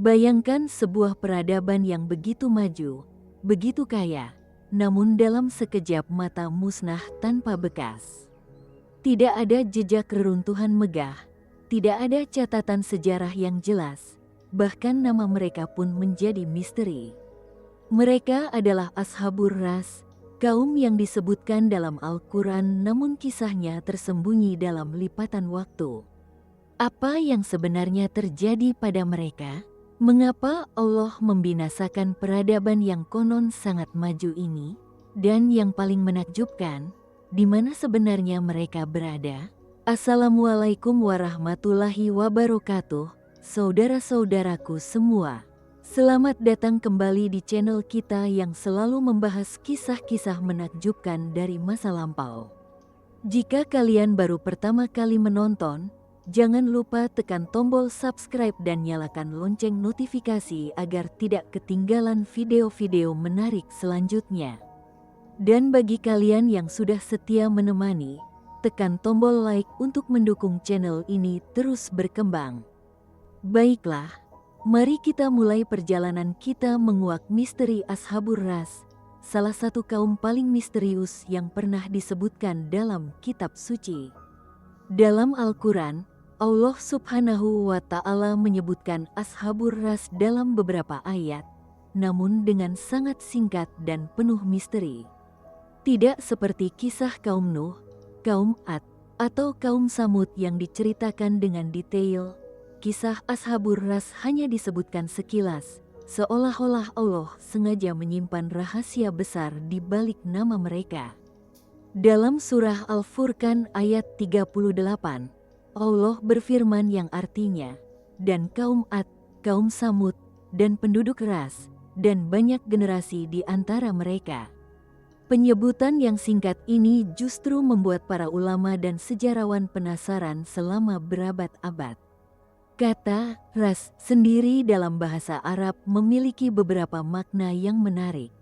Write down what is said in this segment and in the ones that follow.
Bayangkan sebuah peradaban yang begitu maju, begitu kaya, namun dalam sekejap mata musnah tanpa bekas. Tidak ada jejak reruntuhan megah, tidak ada catatan sejarah yang jelas, bahkan nama mereka pun menjadi misteri. Mereka adalah Ashabur Ras, kaum yang disebutkan dalam Al-Quran namun kisahnya tersembunyi dalam lipatan waktu. Apa yang sebenarnya terjadi pada mereka? Mengapa Allah membinasakan peradaban yang konon sangat maju ini? Dan yang paling menakjubkan, di mana sebenarnya mereka berada? Assalamualaikum warahmatullahi wabarakatuh, saudara-saudaraku semua. Selamat datang kembali di channel kita yang selalu membahas kisah-kisah menakjubkan dari masa lampau. Jika kalian baru pertama kali menonton, jangan lupa tekan tombol subscribe dan nyalakan lonceng notifikasi agar tidak ketinggalan video-video menarik selanjutnya. Dan bagi kalian yang sudah setia menemani, tekan tombol like untuk mendukung channel ini terus berkembang. Baiklah, mari kita mulai perjalanan kita menguak misteri Ashabur Ras, salah satu kaum paling misterius yang pernah disebutkan dalam kitab suci. Dalam Al-Quran, Allah Subhanahu wa Ta'ala menyebutkan Ashabur Ras dalam beberapa ayat, namun dengan sangat singkat dan penuh misteri. Tidak seperti kisah kaum Nuh, kaum Ad, atau kaum Samud yang diceritakan dengan detail, kisah Ashabur Ras hanya disebutkan sekilas, seolah-olah Allah sengaja menyimpan rahasia besar di balik nama mereka. Dalam surah Al-Furqan ayat 38, Allah berfirman yang artinya, dan kaum Ad, kaum Samud, dan penduduk Ras, dan banyak generasi di antara mereka. Penyebutan yang singkat ini justru membuat para ulama dan sejarawan penasaran selama berabad-abad. Kata ras sendiri dalam bahasa Arab memiliki beberapa makna yang menarik.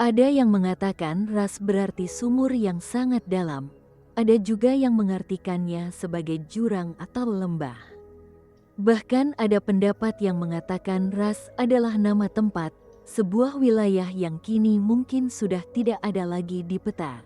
Ada yang mengatakan ras berarti sumur yang sangat dalam, ada juga yang mengartikannya sebagai jurang atau lembah. Bahkan ada pendapat yang mengatakan ras adalah nama tempat, sebuah wilayah yang kini mungkin sudah tidak ada lagi di peta.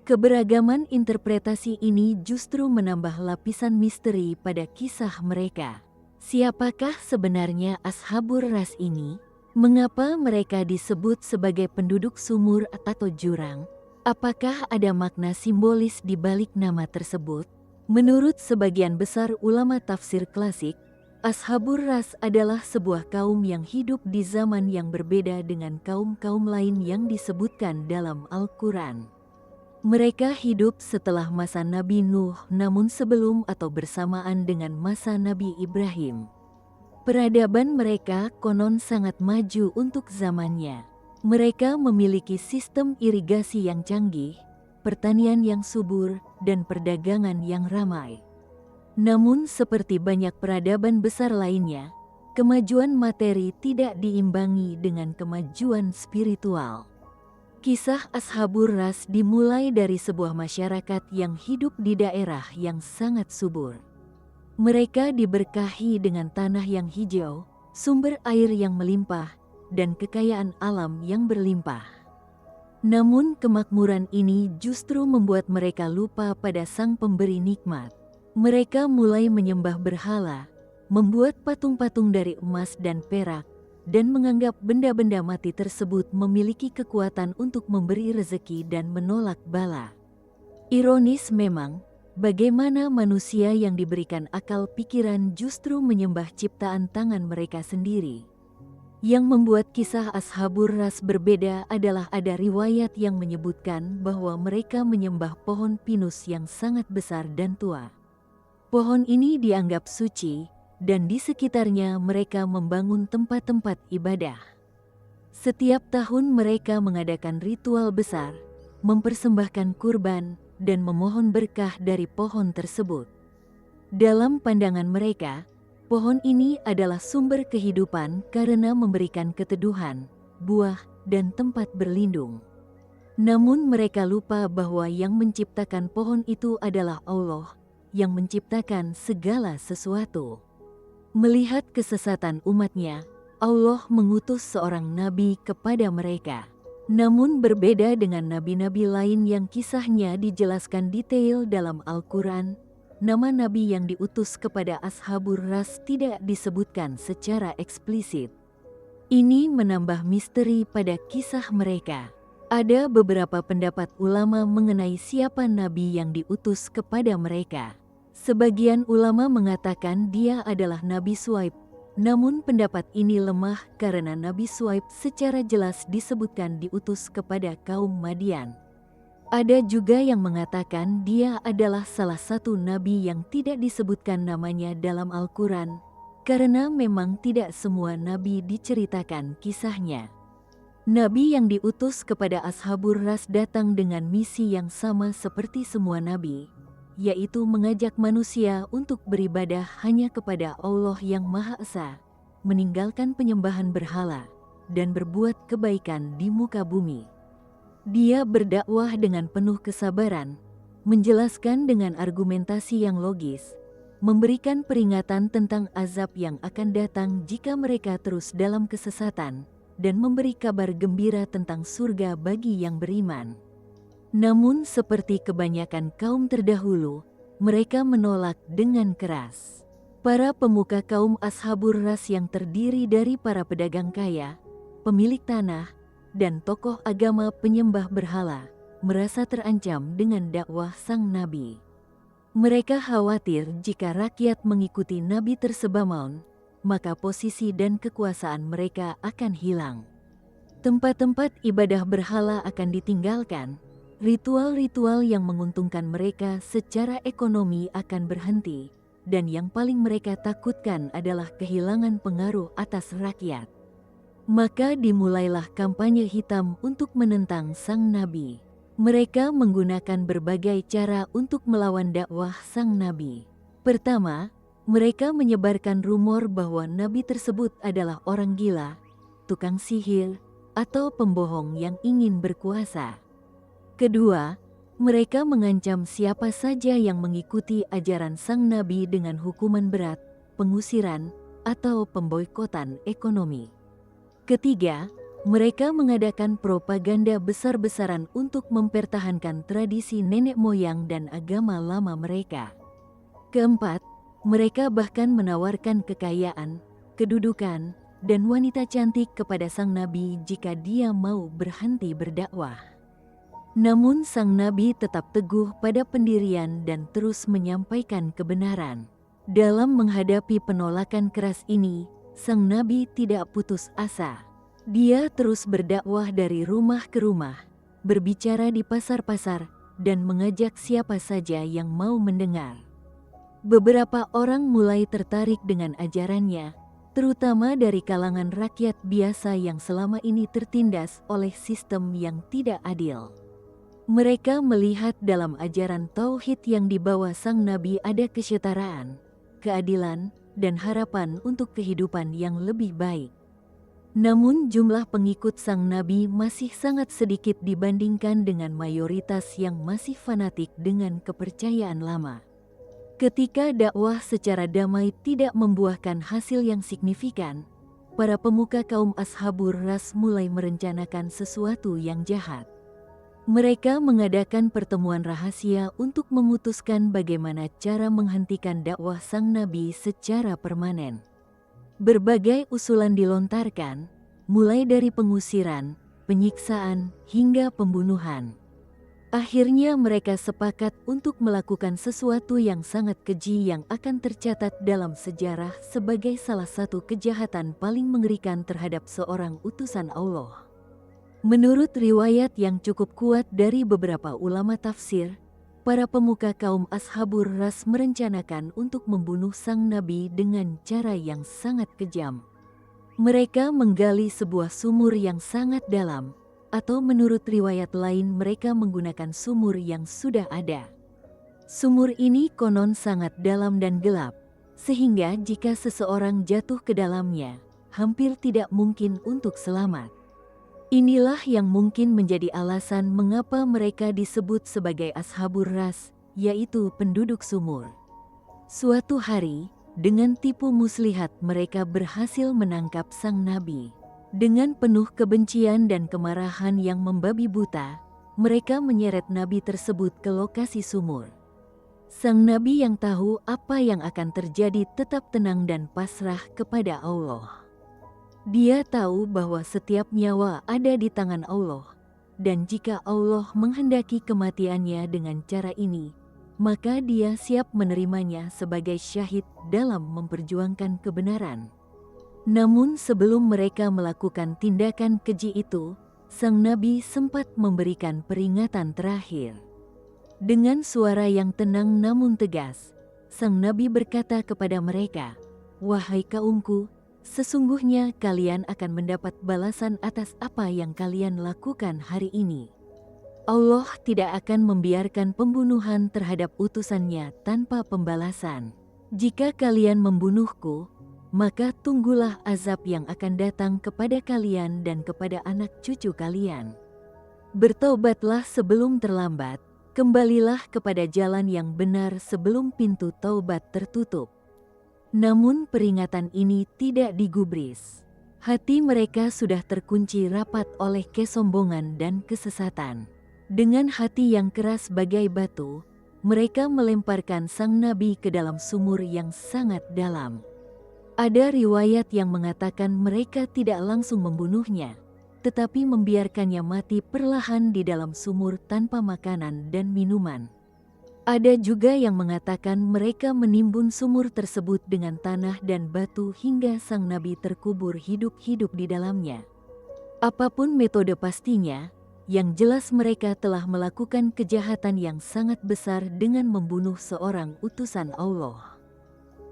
Keberagaman interpretasi ini justru menambah lapisan misteri pada kisah mereka. Siapakah sebenarnya Ashabur Ras ini? Mengapa mereka disebut sebagai penduduk sumur atau jurang? Apakah ada makna simbolis di balik nama tersebut? Menurut sebagian besar ulama tafsir klasik, Ashabur Ras adalah sebuah kaum yang hidup di zaman yang berbeda dengan kaum-kaum lain yang disebutkan dalam Al-Quran. Mereka hidup setelah masa Nabi Nuh namun sebelum atau bersamaan dengan masa Nabi Ibrahim. Peradaban mereka konon sangat maju untuk zamannya. Mereka memiliki sistem irigasi yang canggih, pertanian yang subur, dan perdagangan yang ramai. Namun seperti banyak peradaban besar lainnya, kemajuan materi tidak diimbangi dengan kemajuan spiritual. Kisah Ashabur Ras dimulai dari sebuah masyarakat yang hidup di daerah yang sangat subur. Mereka diberkahi dengan tanah yang hijau, sumber air yang melimpah, dan kekayaan alam yang berlimpah. Namun kemakmuran ini justru membuat mereka lupa pada Sang Pemberi nikmat. Mereka mulai menyembah berhala, membuat patung-patung dari emas dan perak, dan menganggap benda-benda mati tersebut memiliki kekuatan untuk memberi rezeki dan menolak bala. Ironis memang, bagaimana manusia yang diberikan akal pikiran justru menyembah ciptaan tangan mereka sendiri. Yang membuat kisah Ashabur Ras berbeda adalah ada riwayat yang menyebutkan bahwa mereka menyembah pohon pinus yang sangat besar dan tua. Pohon ini dianggap suci, dan di sekitarnya mereka membangun tempat-tempat ibadah. Setiap tahun mereka mengadakan ritual besar, mempersembahkan kurban, dan memohon berkah dari pohon tersebut. Dalam pandangan mereka, pohon ini adalah sumber kehidupan karena memberikan keteduhan, buah, dan tempat berlindung. Namun mereka lupa bahwa yang menciptakan pohon itu adalah Allah, yang menciptakan segala sesuatu. Melihat kesesatan umatnya, Allah mengutus seorang nabi kepada mereka. Namun berbeda dengan nabi-nabi lain yang kisahnya dijelaskan detail dalam Al-Quran, nama nabi yang diutus kepada Ashabur Ras tidak disebutkan secara eksplisit. Ini menambah misteri pada kisah mereka. Ada beberapa pendapat ulama mengenai siapa nabi yang diutus kepada mereka. Sebagian ulama mengatakan dia adalah Nabi Shu'aib, namun pendapat ini lemah karena Nabi Shu'aib secara jelas disebutkan diutus kepada kaum Madian. Ada juga yang mengatakan dia adalah salah satu nabi yang tidak disebutkan namanya dalam Al-Quran, karena memang tidak semua nabi diceritakan kisahnya. Nabi yang diutus kepada Ashabur Ras datang dengan misi yang sama seperti semua nabi, yaitu mengajak manusia untuk beribadah hanya kepada Allah yang Maha Esa, meninggalkan penyembahan berhala, dan berbuat kebaikan di muka bumi. Dia berdakwah dengan penuh kesabaran, menjelaskan dengan argumentasi yang logis, memberikan peringatan tentang azab yang akan datang jika mereka terus dalam kesesatan, dan memberi kabar gembira tentang surga bagi yang beriman. Namun seperti kebanyakan kaum terdahulu, mereka menolak dengan keras. Para pemuka kaum Ashabur Ras yang terdiri dari para pedagang kaya, pemilik tanah, dan tokoh agama penyembah berhala, merasa terancam dengan dakwah sang nabi. Mereka khawatir jika rakyat mengikuti nabi tersebut, maka posisi dan kekuasaan mereka akan hilang. Tempat-tempat ibadah berhala akan ditinggalkan. Ritual-ritual yang menguntungkan mereka secara ekonomi akan berhenti, dan yang paling mereka takutkan adalah kehilangan pengaruh atas rakyat. Maka dimulailah kampanye hitam untuk menentang sang nabi. Mereka menggunakan berbagai cara untuk melawan dakwah sang nabi. Pertama, mereka menyebarkan rumor bahwa nabi tersebut adalah orang gila, tukang sihir, atau pembohong yang ingin berkuasa. Kedua, mereka mengancam siapa saja yang mengikuti ajaran sang nabi dengan hukuman berat, pengusiran, atau pemboikotan ekonomi. Ketiga, mereka mengadakan propaganda besar-besaran untuk mempertahankan tradisi nenek moyang dan agama lama mereka. Keempat, mereka bahkan menawarkan kekayaan, kedudukan, dan wanita cantik kepada sang nabi jika dia mau berhenti berdakwah. Namun sang nabi tetap teguh pada pendirian dan terus menyampaikan kebenaran. Dalam menghadapi penolakan keras ini, sang nabi tidak putus asa. Dia terus berdakwah dari rumah ke rumah, berbicara di pasar-pasar, dan mengajak siapa saja yang mau mendengar. Beberapa orang mulai tertarik dengan ajarannya, terutama dari kalangan rakyat biasa yang selama ini tertindas oleh sistem yang tidak adil. Mereka melihat dalam ajaran tauhid yang dibawa sang nabi ada kesetaraan, keadilan, dan harapan untuk kehidupan yang lebih baik. Namun jumlah pengikut sang nabi masih sangat sedikit dibandingkan dengan mayoritas yang masih fanatik dengan kepercayaan lama. Ketika dakwah secara damai tidak membuahkan hasil yang signifikan, para pemuka kaum Ashabur Ras mulai merencanakan sesuatu yang jahat. Mereka mengadakan pertemuan rahasia untuk memutuskan bagaimana cara menghentikan dakwah sang nabi secara permanen. Berbagai usulan dilontarkan, mulai dari pengusiran, penyiksaan, hingga pembunuhan. Akhirnya mereka sepakat untuk melakukan sesuatu yang sangat keji yang akan tercatat dalam sejarah sebagai salah satu kejahatan paling mengerikan terhadap seorang utusan Allah. Menurut riwayat yang cukup kuat dari beberapa ulama tafsir, para pemuka kaum Ashabur Ras merencanakan untuk membunuh sang nabi dengan cara yang sangat kejam. Mereka menggali sebuah sumur yang sangat dalam, atau menurut riwayat lain mereka menggunakan sumur yang sudah ada. Sumur ini konon sangat dalam dan gelap, sehingga jika seseorang jatuh ke dalamnya, hampir tidak mungkin untuk selamat. Inilah yang mungkin menjadi alasan mengapa mereka disebut sebagai Ashabur Ras, yaitu penduduk sumur. Suatu hari, Dengan tipu muslihat mereka berhasil menangkap sang nabi. Dengan penuh kebencian dan kemarahan yang membabi buta, mereka menyeret nabi tersebut ke lokasi sumur. Sang nabi yang tahu apa yang akan terjadi tetap tenang dan pasrah kepada Allah. Dia tahu bahwa setiap nyawa ada di tangan Allah, dan jika Allah menghendaki kematiannya dengan cara ini, maka dia siap menerimanya sebagai syahid dalam memperjuangkan kebenaran. Namun sebelum mereka melakukan tindakan keji itu, sang nabi sempat memberikan peringatan terakhir. Dengan suara yang tenang namun tegas, sang nabi berkata kepada mereka, "Wahai kaumku, sesungguhnya kalian akan mendapat balasan atas apa yang kalian lakukan hari ini. Allah tidak akan membiarkan pembunuhan terhadap utusannya tanpa pembalasan. Jika kalian membunuhku, maka tunggulah azab yang akan datang kepada kalian dan kepada anak cucu kalian. Bertaubatlah sebelum terlambat, kembalilah kepada jalan yang benar sebelum pintu taubat tertutup." Namun peringatan ini tidak digubris. Hati mereka sudah terkunci rapat oleh kesombongan dan kesesatan. Dengan hati yang keras bagai batu, mereka melemparkan sang nabi ke dalam sumur yang sangat dalam. Ada riwayat yang mengatakan mereka tidak langsung membunuhnya, tetapi membiarkannya mati perlahan di dalam sumur tanpa makanan dan minuman. Ada juga yang mengatakan mereka menimbun sumur tersebut dengan tanah dan batu hingga sang nabi terkubur hidup-hidup di dalamnya. Apapun metode pastinya, yang jelas mereka telah melakukan kejahatan yang sangat besar dengan membunuh seorang utusan Allah.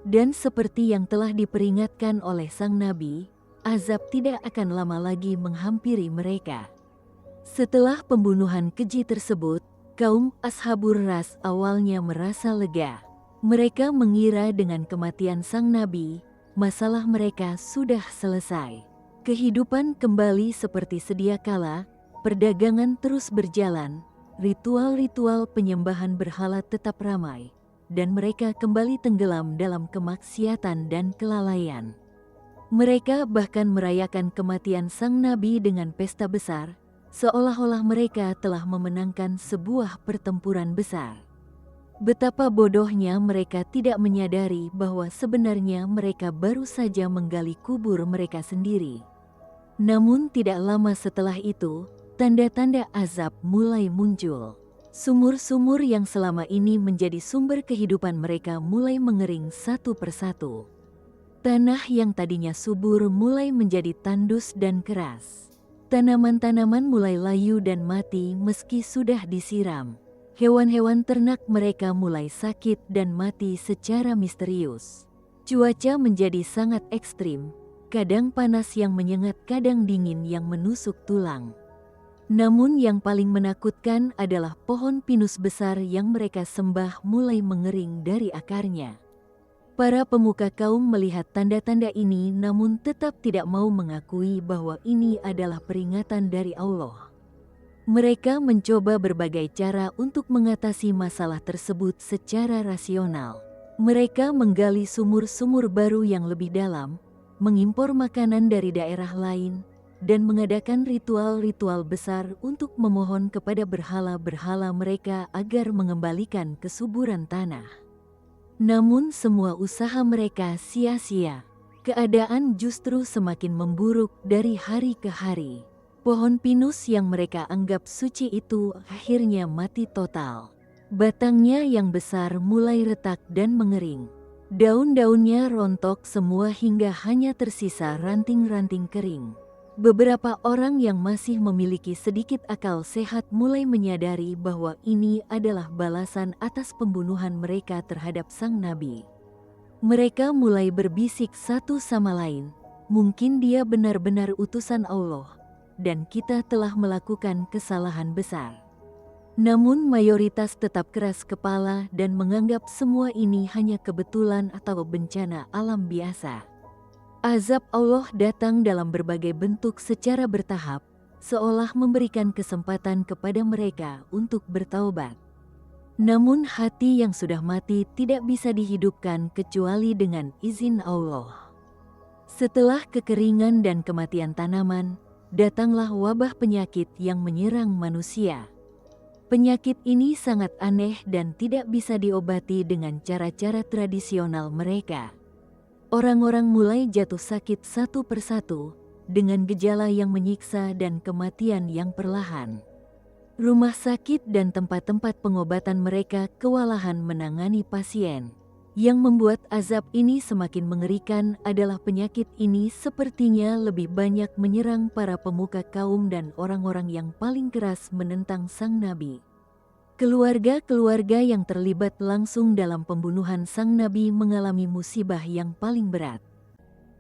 Dan seperti yang telah diperingatkan oleh sang nabi, azab tidak akan lama lagi menghampiri mereka. Setelah pembunuhan keji tersebut, kaum Ashabur Ras awalnya merasa lega. Mereka mengira dengan kematian sang nabi, masalah mereka sudah selesai. Kehidupan kembali seperti sedia kala, perdagangan terus berjalan, ritual-ritual penyembahan berhala tetap ramai, dan mereka kembali tenggelam dalam kemaksiatan dan kelalaian. Mereka bahkan merayakan kematian sang nabi dengan pesta besar, seolah-olah mereka telah memenangkan sebuah pertempuran besar. Betapa bodohnya mereka tidak menyadari bahwa sebenarnya mereka baru saja menggali kubur mereka sendiri. Namun tidak lama setelah itu, tanda-tanda azab mulai muncul. Sumur-sumur yang selama ini menjadi sumber kehidupan mereka mulai mengering satu persatu. Tanah yang tadinya subur mulai menjadi tandus dan keras. Tanaman-tanaman mulai layu dan mati meski sudah disiram. Hewan-hewan ternak mereka mulai sakit dan mati secara misterius. Cuaca menjadi sangat ekstrim, kadang panas yang menyengat, kadang dingin yang menusuk tulang. Namun yang paling menakutkan adalah pohon pinus besar yang mereka sembah mulai mengering dari akarnya. Para pemuka kaum melihat tanda-tanda ini namun tetap tidak mau mengakui bahwa ini adalah peringatan dari Allah. Mereka mencoba berbagai cara untuk mengatasi masalah tersebut secara rasional. Mereka menggali sumur-sumur baru yang lebih dalam, mengimpor makanan dari daerah lain, dan mengadakan ritual-ritual besar untuk memohon kepada berhala-berhala mereka agar mengembalikan kesuburan tanah. Namun semua usaha mereka sia-sia. Keadaan justru semakin memburuk dari hari ke hari. Pohon pinus yang mereka anggap suci itu akhirnya mati total. Batangnya yang besar mulai retak dan mengering. Daun-daunnya rontok semua hingga hanya tersisa ranting-ranting kering. Beberapa orang yang masih memiliki sedikit akal sehat mulai menyadari bahwa ini adalah balasan atas pembunuhan mereka terhadap sang nabi. Mereka mulai berbisik satu sama lain, mungkin dia benar-benar utusan Allah, dan kita telah melakukan kesalahan besar. Namun mayoritas tetap keras kepala dan menganggap semua ini hanya kebetulan atau bencana alam biasa. Azab Allah datang dalam berbagai bentuk secara bertahap, seolah memberikan kesempatan kepada mereka untuk bertaubat. Namun hati yang sudah mati tidak bisa dihidupkan kecuali dengan izin Allah. Setelah kekeringan dan kematian tanaman, datanglah wabah penyakit yang menyerang manusia. Penyakit ini sangat aneh dan tidak bisa diobati dengan cara-cara tradisional mereka. Orang-orang mulai jatuh sakit satu persatu dengan gejala yang menyiksa dan kematian yang perlahan. Rumah sakit dan tempat-tempat pengobatan mereka kewalahan menangani pasien. Yang membuat azab ini semakin mengerikan adalah penyakit ini sepertinya lebih banyak menyerang para pemuka kaum dan orang-orang yang paling keras menentang sang nabi. Keluarga-keluarga yang terlibat langsung dalam pembunuhan sang nabi mengalami musibah yang paling berat.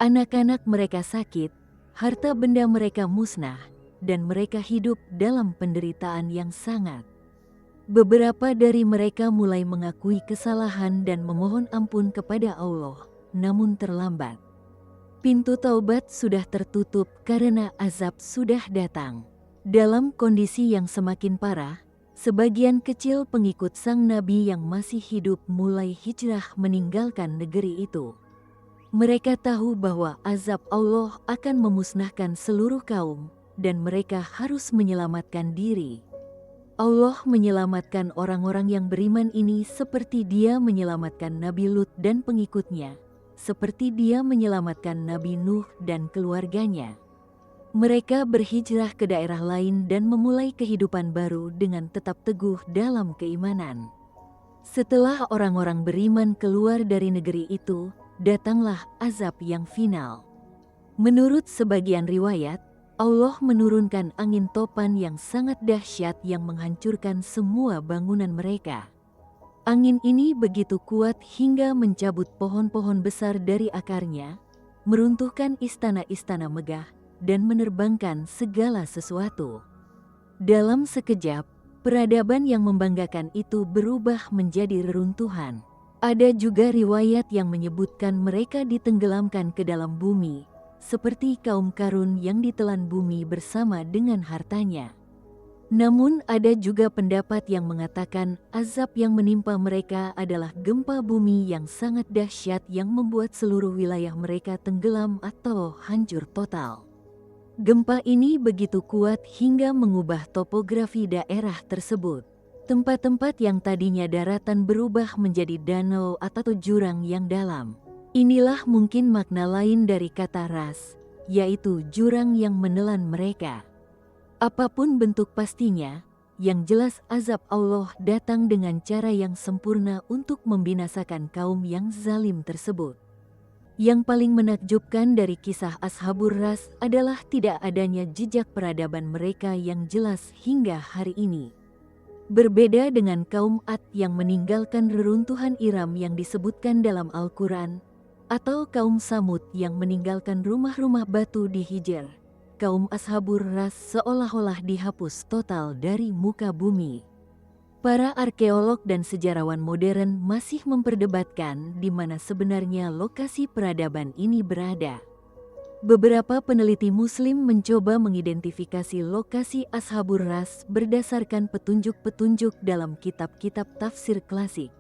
Anak-anak mereka sakit, harta benda mereka musnah, dan mereka hidup dalam penderitaan yang sangat. Beberapa dari mereka mulai mengakui kesalahan dan memohon ampun kepada Allah, namun terlambat. Pintu taubat sudah tertutup karena azab sudah datang. Dalam kondisi yang semakin parah, sebagian kecil pengikut sang nabi yang masih hidup mulai hijrah meninggalkan negeri itu. Mereka tahu bahwa azab Allah akan memusnahkan seluruh kaum, dan mereka harus menyelamatkan diri. Allah menyelamatkan orang-orang yang beriman ini seperti Dia menyelamatkan Nabi Lut dan pengikutnya, seperti Dia menyelamatkan Nabi Nuh dan keluarganya. Mereka berhijrah ke daerah lain dan memulai kehidupan baru dengan tetap teguh dalam keimanan. Setelah orang-orang beriman keluar dari negeri itu, datanglah azab yang final. Menurut sebagian riwayat, Allah menurunkan angin topan yang sangat dahsyat yang menghancurkan semua bangunan mereka. Angin ini begitu kuat hingga mencabut pohon-pohon besar dari akarnya, meruntuhkan istana-istana megah, dan menerbangkan segala sesuatu. Dalam sekejap, peradaban yang membanggakan itu berubah menjadi reruntuhan. Ada juga riwayat yang menyebutkan mereka ditenggelamkan ke dalam bumi, seperti kaum Karun yang ditelan bumi bersama dengan hartanya. Namun ada juga pendapat yang mengatakan azab yang menimpa mereka adalah gempa bumi yang sangat dahsyat yang membuat seluruh wilayah mereka tenggelam atau hancur total. Gempa ini begitu kuat hingga mengubah topografi daerah tersebut. Tempat-tempat yang tadinya daratan berubah menjadi danau atau jurang yang dalam. Inilah mungkin makna lain dari kata ras, yaitu jurang yang menelan mereka. Apapun bentuk pastinya, yang jelas azab Allah datang dengan cara yang sempurna untuk membinasakan kaum yang zalim tersebut. Yang paling menakjubkan dari kisah Ashabur Ras adalah tidak adanya jejak peradaban mereka yang jelas hingga hari ini. Berbeda dengan kaum Ad yang meninggalkan reruntuhan Iram yang disebutkan dalam Al-Quran, atau kaum Samud yang meninggalkan rumah-rumah batu di Hijr, kaum Ashabur Ras seolah-olah dihapus total dari muka bumi. Para arkeolog dan sejarawan modern masih memperdebatkan di mana sebenarnya lokasi peradaban ini berada. Beberapa peneliti Muslim mencoba mengidentifikasi lokasi Ashabur Ras berdasarkan petunjuk-petunjuk dalam kitab-kitab tafsir klasik.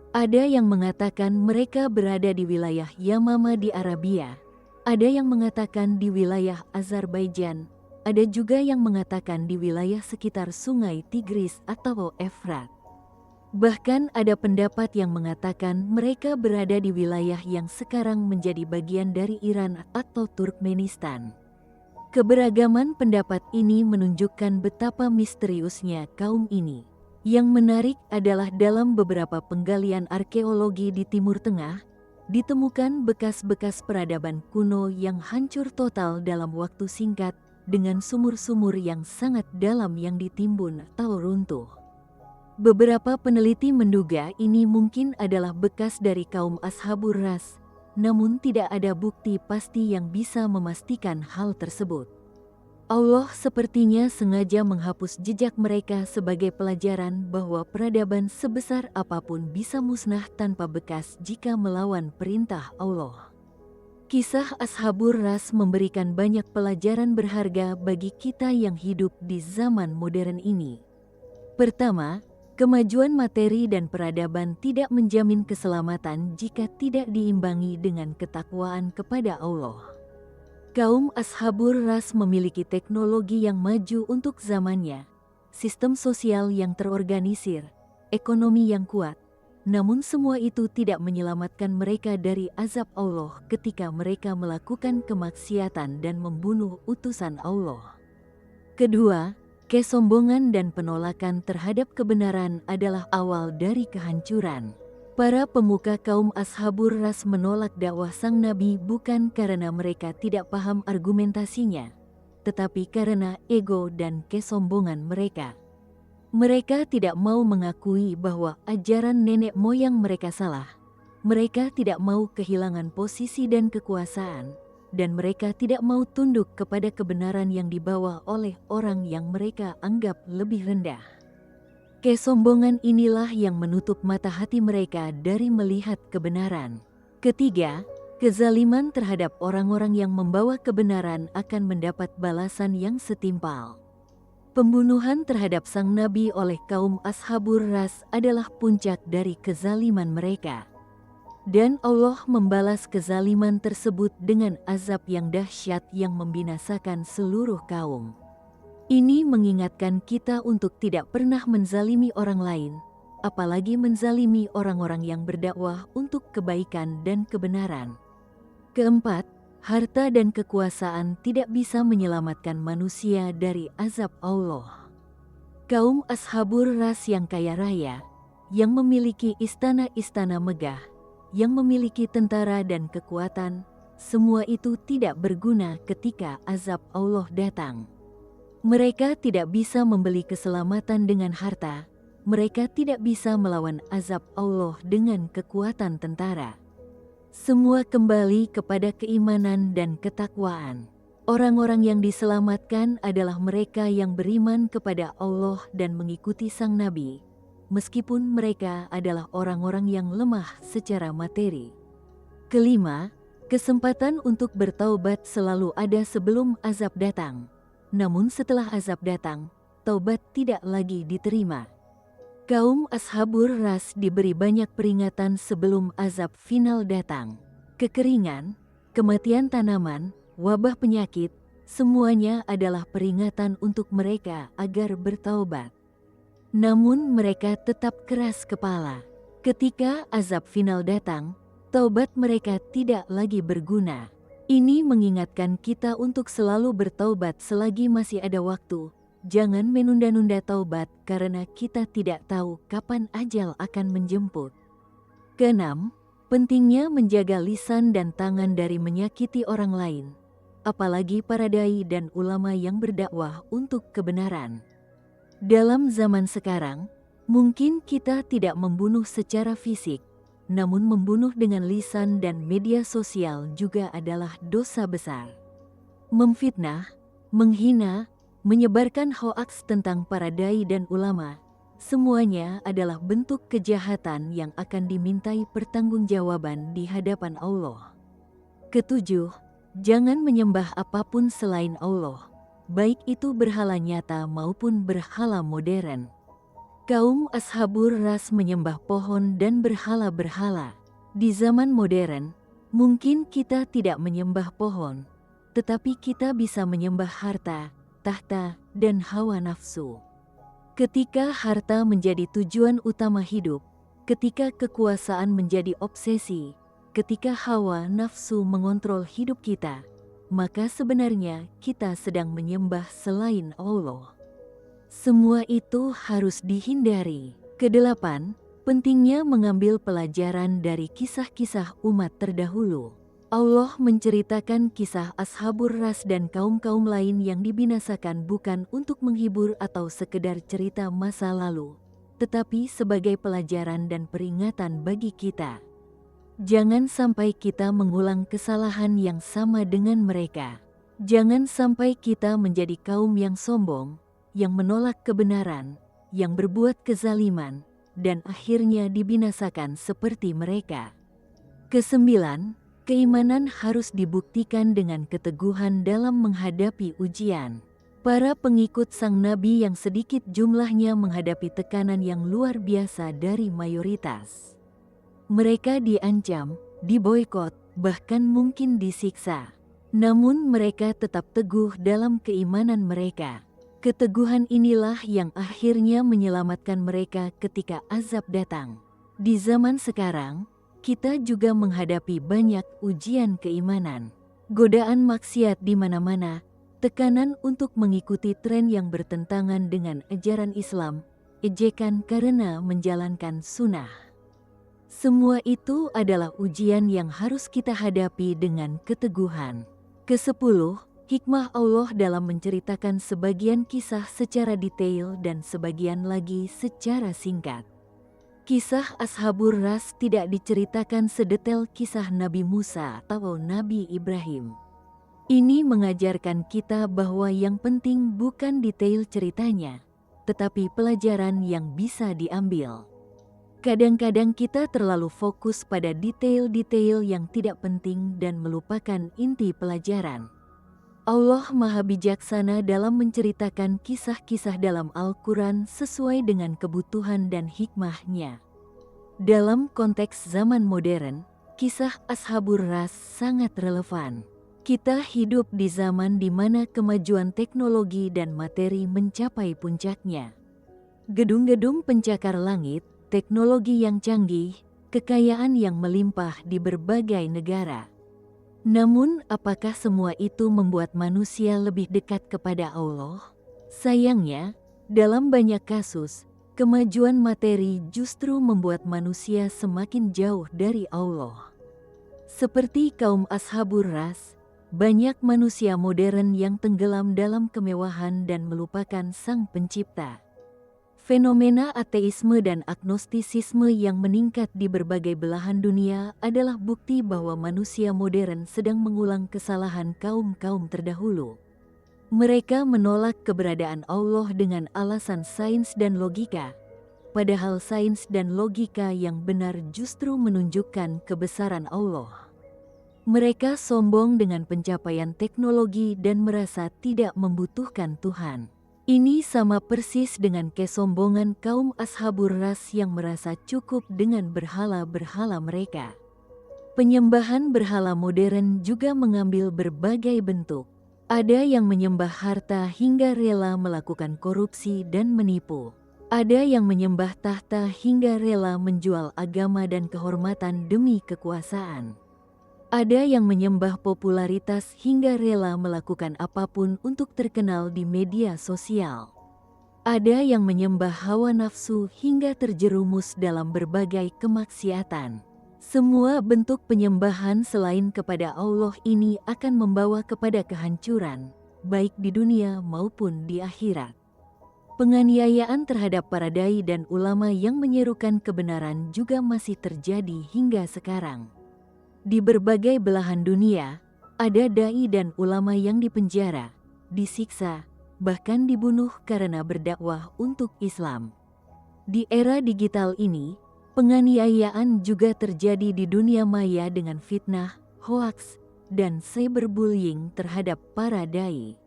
Ada yang mengatakan mereka berada di wilayah Yamama di Arabia, ada yang mengatakan di wilayah Azerbaijan, ada juga yang mengatakan di wilayah sekitar sungai Tigris atau Efrat. Bahkan ada pendapat yang mengatakan mereka berada di wilayah yang sekarang menjadi bagian dari Iran atau Turkmenistan. Keberagaman pendapat ini menunjukkan betapa misteriusnya kaum ini. Yang menarik adalah dalam beberapa penggalian arkeologi di Timur Tengah, ditemukan bekas-bekas peradaban kuno yang hancur total dalam waktu singkat dengan sumur-sumur yang sangat dalam yang ditimbun atau runtuh. Beberapa peneliti menduga ini mungkin adalah bekas dari kaum Ashabur Ras, namun tidak ada bukti pasti yang bisa memastikan hal tersebut. Allah sepertinya sengaja menghapus jejak mereka sebagai pelajaran bahwa peradaban sebesar apapun bisa musnah tanpa bekas jika melawan perintah Allah. Kisah Ashabur Ras memberikan banyak pelajaran berharga bagi kita yang hidup di zaman modern ini. Pertama, Kemajuan materi dan peradaban tidak menjamin keselamatan jika tidak diimbangi dengan ketakwaan kepada Allah. Kaum Ashabur Ras memiliki teknologi yang maju untuk zamannya, sistem sosial yang terorganisir, ekonomi yang kuat, namun semua itu tidak menyelamatkan mereka dari azab Allah ketika mereka melakukan kemaksiatan dan membunuh utusan Allah. Kedua, kesombongan dan penolakan terhadap kebenaran adalah awal dari kehancuran. Para pemuka kaum Ashabur Ras menolak dakwah sang Nabi bukan karena mereka tidak paham argumentasinya, tetapi karena ego dan kesombongan mereka. Mereka tidak mau mengakui bahwa ajaran nenek moyang mereka salah. Mereka tidak mau kehilangan posisi dan kekuasaan, dan mereka tidak mau tunduk kepada kebenaran yang dibawa oleh orang yang mereka anggap lebih rendah. Kesombongan inilah yang menutup mata hati mereka dari melihat kebenaran. Ketiga, kezaliman terhadap orang-orang yang membawa kebenaran akan mendapat balasan yang setimpal. Pembunuhan terhadap sang Nabi oleh kaum Ashabur Ras adalah puncak dari kezaliman mereka. Dan Allah membalas kezaliman tersebut dengan azab yang dahsyat yang membinasakan seluruh kaum. Ini mengingatkan kita untuk tidak pernah menzalimi orang lain, apalagi menzalimi orang-orang yang berdakwah untuk kebaikan dan kebenaran. Keempat, harta dan kekuasaan tidak bisa menyelamatkan manusia dari azab Allah. Kaum Ashabur Ras yang kaya raya, yang memiliki istana-istana megah, yang memiliki tentara dan kekuatan, semua itu tidak berguna ketika azab Allah datang. Mereka tidak bisa membeli keselamatan dengan harta, mereka tidak bisa melawan azab Allah dengan kekuatan tentara. Semua kembali kepada keimanan dan ketakwaan. Orang-orang yang diselamatkan adalah mereka yang beriman kepada Allah dan mengikuti sang Nabi, meskipun mereka adalah orang-orang yang lemah secara materi. Kelima, kesempatan untuk bertaubat selalu ada sebelum azab datang. Namun setelah azab datang, taubat tidak lagi diterima. Kaum Ashabur Ras diberi banyak peringatan sebelum azab final datang. Kekeringan, kematian tanaman, wabah penyakit, semuanya adalah peringatan untuk mereka agar bertaubat. Namun mereka tetap keras kepala. Ketika azab final datang, taubat mereka tidak lagi berguna. Ini mengingatkan kita untuk selalu bertaubat selagi masih ada waktu. Jangan menunda-nunda taubat karena kita tidak tahu kapan ajal akan menjemput. Keenam, pentingnya menjaga lisan dan tangan dari menyakiti orang lain, apalagi para dai dan ulama yang berdakwah untuk kebenaran. Dalam zaman sekarang, mungkin kita tidak membunuh secara fisik, namun membunuh dengan lisan dan media sosial juga adalah dosa besar. Memfitnah, menghina, menyebarkan hoaks tentang para dai dan ulama, semuanya adalah bentuk kejahatan yang akan dimintai pertanggungjawaban di hadapan Allah. Ketujuh, jangan menyembah apapun selain Allah, baik itu berhala nyata maupun berhala modern. Kaum Ashabur Ras menyembah pohon dan berhala-berhala. Di zaman modern, mungkin kita tidak menyembah pohon, tetapi kita bisa menyembah harta, tahta, dan hawa nafsu. Ketika harta menjadi tujuan utama hidup, ketika kekuasaan menjadi obsesi, ketika hawa nafsu mengontrol hidup kita, maka sebenarnya kita sedang menyembah selain Allah. Semua itu harus dihindari. Kedelapan, pentingnya mengambil pelajaran dari kisah-kisah umat terdahulu. Allah menceritakan kisah Ashabur Ras dan kaum-kaum lain yang dibinasakan bukan untuk menghibur atau sekedar cerita masa lalu, tetapi sebagai pelajaran dan peringatan bagi kita. Jangan sampai kita mengulang kesalahan yang sama dengan mereka. Jangan sampai kita menjadi kaum yang sombong, yang menolak kebenaran, yang berbuat kezaliman, dan akhirnya dibinasakan seperti mereka. Kesembilan, keimanan harus dibuktikan dengan keteguhan dalam menghadapi ujian. Para pengikut sang nabi yang sedikit jumlahnya menghadapi tekanan yang luar biasa dari mayoritas. Mereka diancam, diboikot, bahkan mungkin disiksa. Namun mereka tetap teguh dalam keimanan mereka. Keteguhan inilah yang akhirnya menyelamatkan mereka ketika azab datang. Di zaman sekarang, kita juga menghadapi banyak ujian keimanan. Godaan maksiat di mana-mana, tekanan untuk mengikuti tren yang bertentangan dengan ajaran Islam, ejekan karena menjalankan sunnah. Semua itu adalah ujian yang harus kita hadapi dengan keteguhan. Ke-10, hikmah Allah dalam menceritakan sebagian kisah secara detail dan sebagian lagi secara singkat. Kisah Ashabur Ras tidak diceritakan sedetail kisah Nabi Musa atau Nabi Ibrahim. Ini mengajarkan kita bahwa yang penting bukan detail ceritanya, tetapi pelajaran yang bisa diambil. Kadang-kadang kita terlalu fokus pada detail-detail yang tidak penting dan melupakan inti pelajaran. Allah Maha Bijaksana dalam menceritakan kisah-kisah dalam Al-Quran sesuai dengan kebutuhan dan hikmahnya. Dalam konteks zaman modern, kisah Ashabur Ras sangat relevan. Kita hidup di zaman di mana kemajuan teknologi dan materi mencapai puncaknya. Gedung-gedung pencakar langit, teknologi yang canggih, kekayaan yang melimpah di berbagai negara. Namun, apakah semua itu membuat manusia lebih dekat kepada Allah? Sayangnya, dalam banyak kasus, kemajuan materi justru membuat manusia semakin jauh dari Allah. Seperti kaum Ashabur Ras, banyak manusia modern yang tenggelam dalam kemewahan dan melupakan Sang Pencipta. Fenomena ateisme dan agnostisisme yang meningkat di berbagai belahan dunia adalah bukti bahwa manusia modern sedang mengulang kesalahan kaum-kaum terdahulu. Mereka menolak keberadaan Allah dengan alasan sains dan logika, padahal sains dan logika yang benar justru menunjukkan kebesaran Allah. Mereka sombong dengan pencapaian teknologi dan merasa tidak membutuhkan Tuhan. Ini sama persis dengan kesombongan kaum Ashabur Ras yang merasa cukup dengan berhala-berhala mereka. Penyembahan berhala modern juga mengambil berbagai bentuk. Ada yang menyembah harta hingga rela melakukan korupsi dan menipu. Ada yang menyembah tahta hingga rela menjual agama dan kehormatan demi kekuasaan. Ada yang menyembah popularitas hingga rela melakukan apapun untuk terkenal di media sosial. Ada yang menyembah hawa nafsu hingga terjerumus dalam berbagai kemaksiatan. Semua bentuk penyembahan selain kepada Allah ini akan membawa kepada kehancuran, baik di dunia maupun di akhirat. Penganiayaan terhadap para dai dan ulama yang menyerukan kebenaran juga masih terjadi hingga sekarang. Di berbagai belahan dunia, ada dai dan ulama yang dipenjara, disiksa, bahkan dibunuh karena berdakwah untuk Islam. Di era digital ini, penganiayaan juga terjadi di dunia maya dengan fitnah, hoaks, dan cyberbullying terhadap para dai.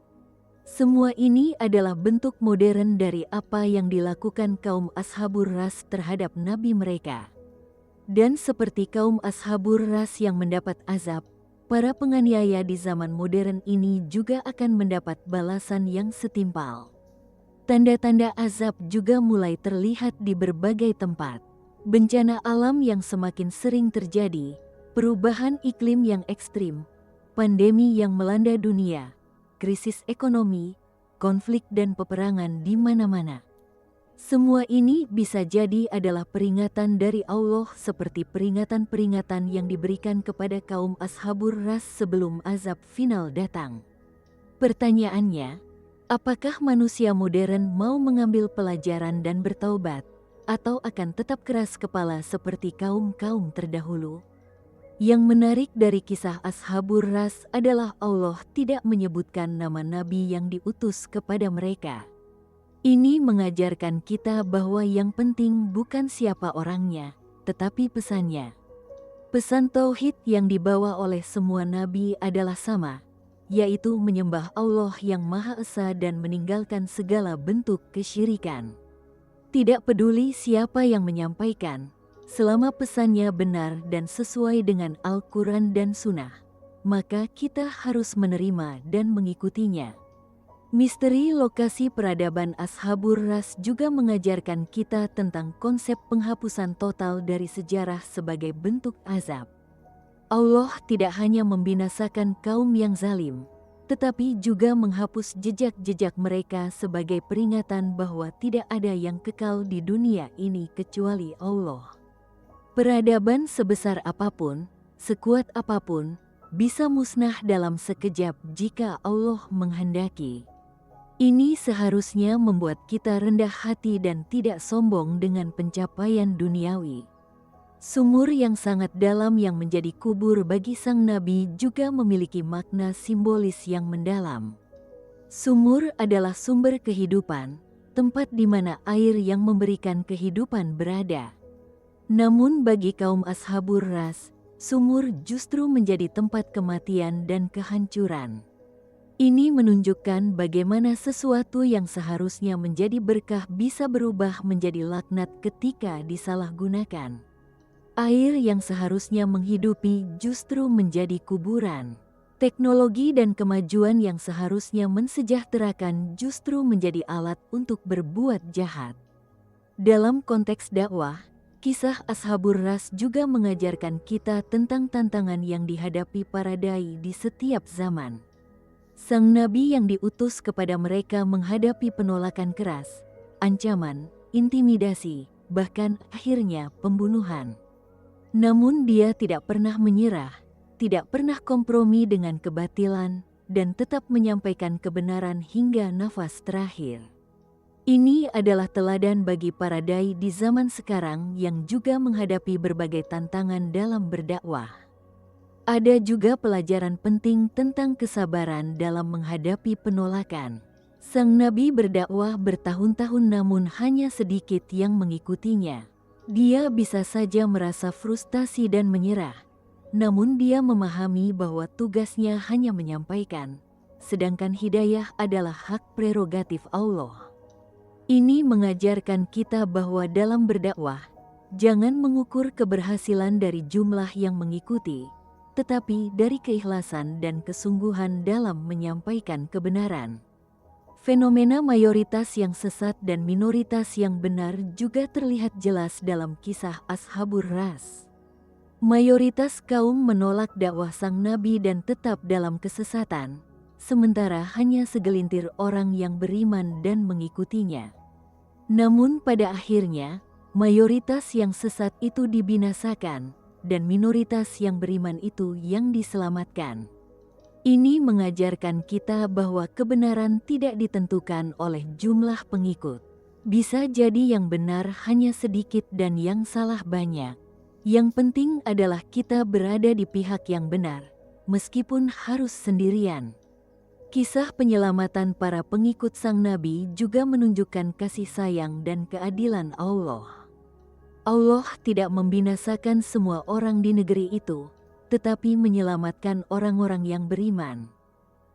Semua ini adalah bentuk modern dari apa yang dilakukan kaum Ashabur Ras terhadap nabi mereka. Dan seperti kaum Ashabur Ras yang mendapat azab, para penganiaya di zaman modern ini juga akan mendapat balasan yang setimpal. Tanda-tanda azab juga mulai terlihat di berbagai tempat. Bencana alam yang semakin sering terjadi, perubahan iklim yang ekstrim, pandemi yang melanda dunia, krisis ekonomi, konflik dan peperangan di mana-mana. Semua ini bisa jadi adalah peringatan dari Allah seperti peringatan-peringatan yang diberikan kepada kaum Ashabur Ras sebelum azab final datang. Pertanyaannya, apakah manusia modern mau mengambil pelajaran dan bertaubat, atau akan tetap keras kepala seperti kaum-kaum terdahulu? Yang menarik dari kisah Ashabur Ras adalah Allah tidak menyebutkan nama nabi yang diutus kepada mereka. Ini mengajarkan kita bahwa yang penting bukan siapa orangnya, tetapi pesannya. Pesan tauhid yang dibawa oleh semua nabi adalah sama, yaitu menyembah Allah yang Maha Esa dan meninggalkan segala bentuk kesyirikan. Tidak peduli siapa yang menyampaikan, selama pesannya benar dan sesuai dengan Al-Quran dan Sunnah, maka kita harus menerima dan mengikutinya. Misteri lokasi peradaban Ashabur Ras juga mengajarkan kita tentang konsep penghapusan total dari sejarah sebagai bentuk azab. Allah tidak hanya membinasakan kaum yang zalim, tetapi juga menghapus jejak-jejak mereka sebagai peringatan bahwa tidak ada yang kekal di dunia ini kecuali Allah. Peradaban sebesar apapun, sekuat apapun, bisa musnah dalam sekejap jika Allah menghendaki. Ini seharusnya membuat kita rendah hati dan tidak sombong dengan pencapaian duniawi. Sumur yang sangat dalam yang menjadi kubur bagi sang nabi juga memiliki makna simbolis yang mendalam. Sumur adalah sumber kehidupan, tempat di mana air yang memberikan kehidupan berada. Namun bagi kaum Ashabur Ras, sumur justru menjadi tempat kematian dan kehancuran. Ini menunjukkan bagaimana sesuatu yang seharusnya menjadi berkah bisa berubah menjadi laknat ketika disalahgunakan. Air yang seharusnya menghidupi justru menjadi kuburan. Teknologi dan kemajuan yang seharusnya mensejahterakan justru menjadi alat untuk berbuat jahat. Dalam konteks dakwah, kisah Ashabur Ras juga mengajarkan kita tentang tantangan yang dihadapi para dai di setiap zaman. Sang nabi yang diutus kepada mereka menghadapi penolakan keras, ancaman, intimidasi, bahkan akhirnya pembunuhan. Namun dia tidak pernah menyerah, tidak pernah kompromi dengan kebatilan, dan tetap menyampaikan kebenaran hingga nafas terakhir. Ini adalah teladan bagi para dai di zaman sekarang yang juga menghadapi berbagai tantangan dalam berdakwah. Ada juga pelajaran penting tentang kesabaran dalam menghadapi penolakan. Sang nabi berdakwah bertahun-tahun namun hanya sedikit yang mengikutinya. Dia bisa saja merasa frustasi dan menyerah, namun dia memahami bahwa tugasnya hanya menyampaikan, sedangkan hidayah adalah hak prerogatif Allah. Ini mengajarkan kita bahwa dalam berdakwah, jangan mengukur keberhasilan dari jumlah yang mengikuti, tetapi dari keikhlasan dan kesungguhan dalam menyampaikan kebenaran. Fenomena mayoritas yang sesat dan minoritas yang benar juga terlihat jelas dalam kisah Ashabur Ras. Mayoritas kaum menolak dakwah sang nabi dan tetap dalam kesesatan, sementara hanya segelintir orang yang beriman dan mengikutinya. Namun pada akhirnya, mayoritas yang sesat itu dibinasakan, dan minoritas yang beriman itu yang diselamatkan. Ini mengajarkan kita bahwa kebenaran tidak ditentukan oleh jumlah pengikut. Bisa jadi yang benar hanya sedikit dan yang salah banyak. Yang penting adalah kita berada di pihak yang benar, meskipun harus sendirian. Kisah penyelamatan para pengikut sang nabi juga menunjukkan kasih sayang dan keadilan Allah. Allah tidak membinasakan semua orang di negeri itu, tetapi menyelamatkan orang-orang yang beriman.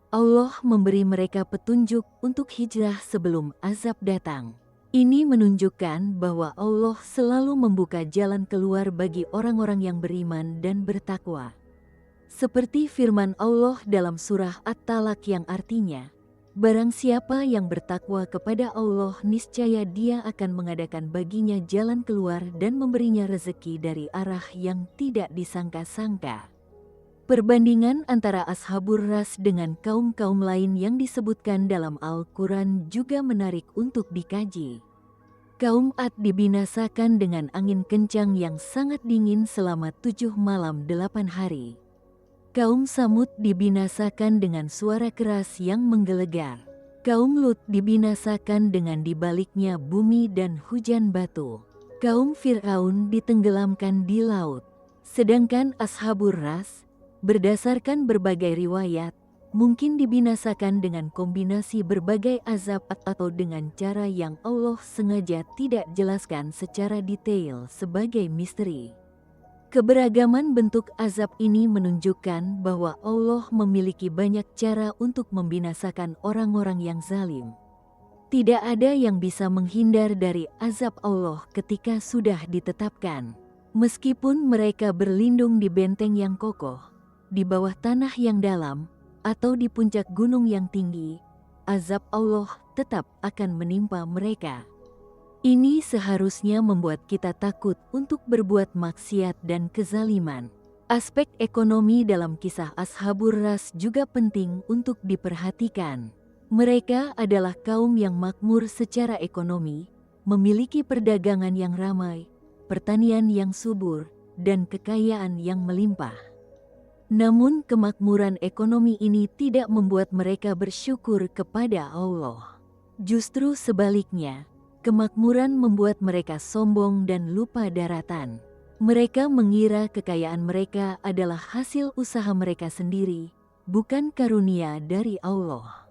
Allah memberi mereka petunjuk untuk hijrah sebelum azab datang. Ini menunjukkan bahwa Allah selalu membuka jalan keluar bagi orang-orang yang beriman dan bertakwa. Seperti firman Allah dalam surah At-Talaq yang artinya, barang siapa yang bertakwa kepada Allah niscaya dia akan mengadakan baginya jalan keluar dan memberinya rezeki dari arah yang tidak disangka-sangka. Perbandingan antara Ashabur Ras dengan kaum-kaum lain yang disebutkan dalam Al-Quran juga menarik untuk dikaji. Kaum Ad dibinasakan dengan angin kencang yang sangat dingin selama 7 malam 8 hari. Kaum Samud dibinasakan dengan suara keras yang menggelegar. Kaum Lut dibinasakan dengan dibaliknya bumi dan hujan batu. Kaum Fir'aun ditenggelamkan di laut. Sedangkan Ashabur Ras, berdasarkan berbagai riwayat, mungkin dibinasakan dengan kombinasi berbagai azab atau dengan cara yang Allah sengaja tidak jelaskan secara detail sebagai misteri. Keberagaman bentuk azab ini menunjukkan bahwa Allah memiliki banyak cara untuk membinasakan orang-orang yang zalim. Tidak ada yang bisa menghindar dari azab Allah ketika sudah ditetapkan. Meskipun mereka berlindung di benteng yang kokoh, di bawah tanah yang dalam, atau di puncak gunung yang tinggi, azab Allah tetap akan menimpa mereka. Ini seharusnya membuat kita takut untuk berbuat maksiat dan kezaliman. Aspek ekonomi dalam kisah Ashabur Ras juga penting untuk diperhatikan. Mereka adalah kaum yang makmur secara ekonomi, memiliki perdagangan yang ramai, pertanian yang subur, dan kekayaan yang melimpah. Namun kemakmuran ekonomi ini tidak membuat mereka bersyukur kepada Allah. Justru sebaliknya, kemakmuran membuat mereka sombong dan lupa daratan. Mereka mengira kekayaan mereka adalah hasil usaha mereka sendiri, bukan karunia dari Allah.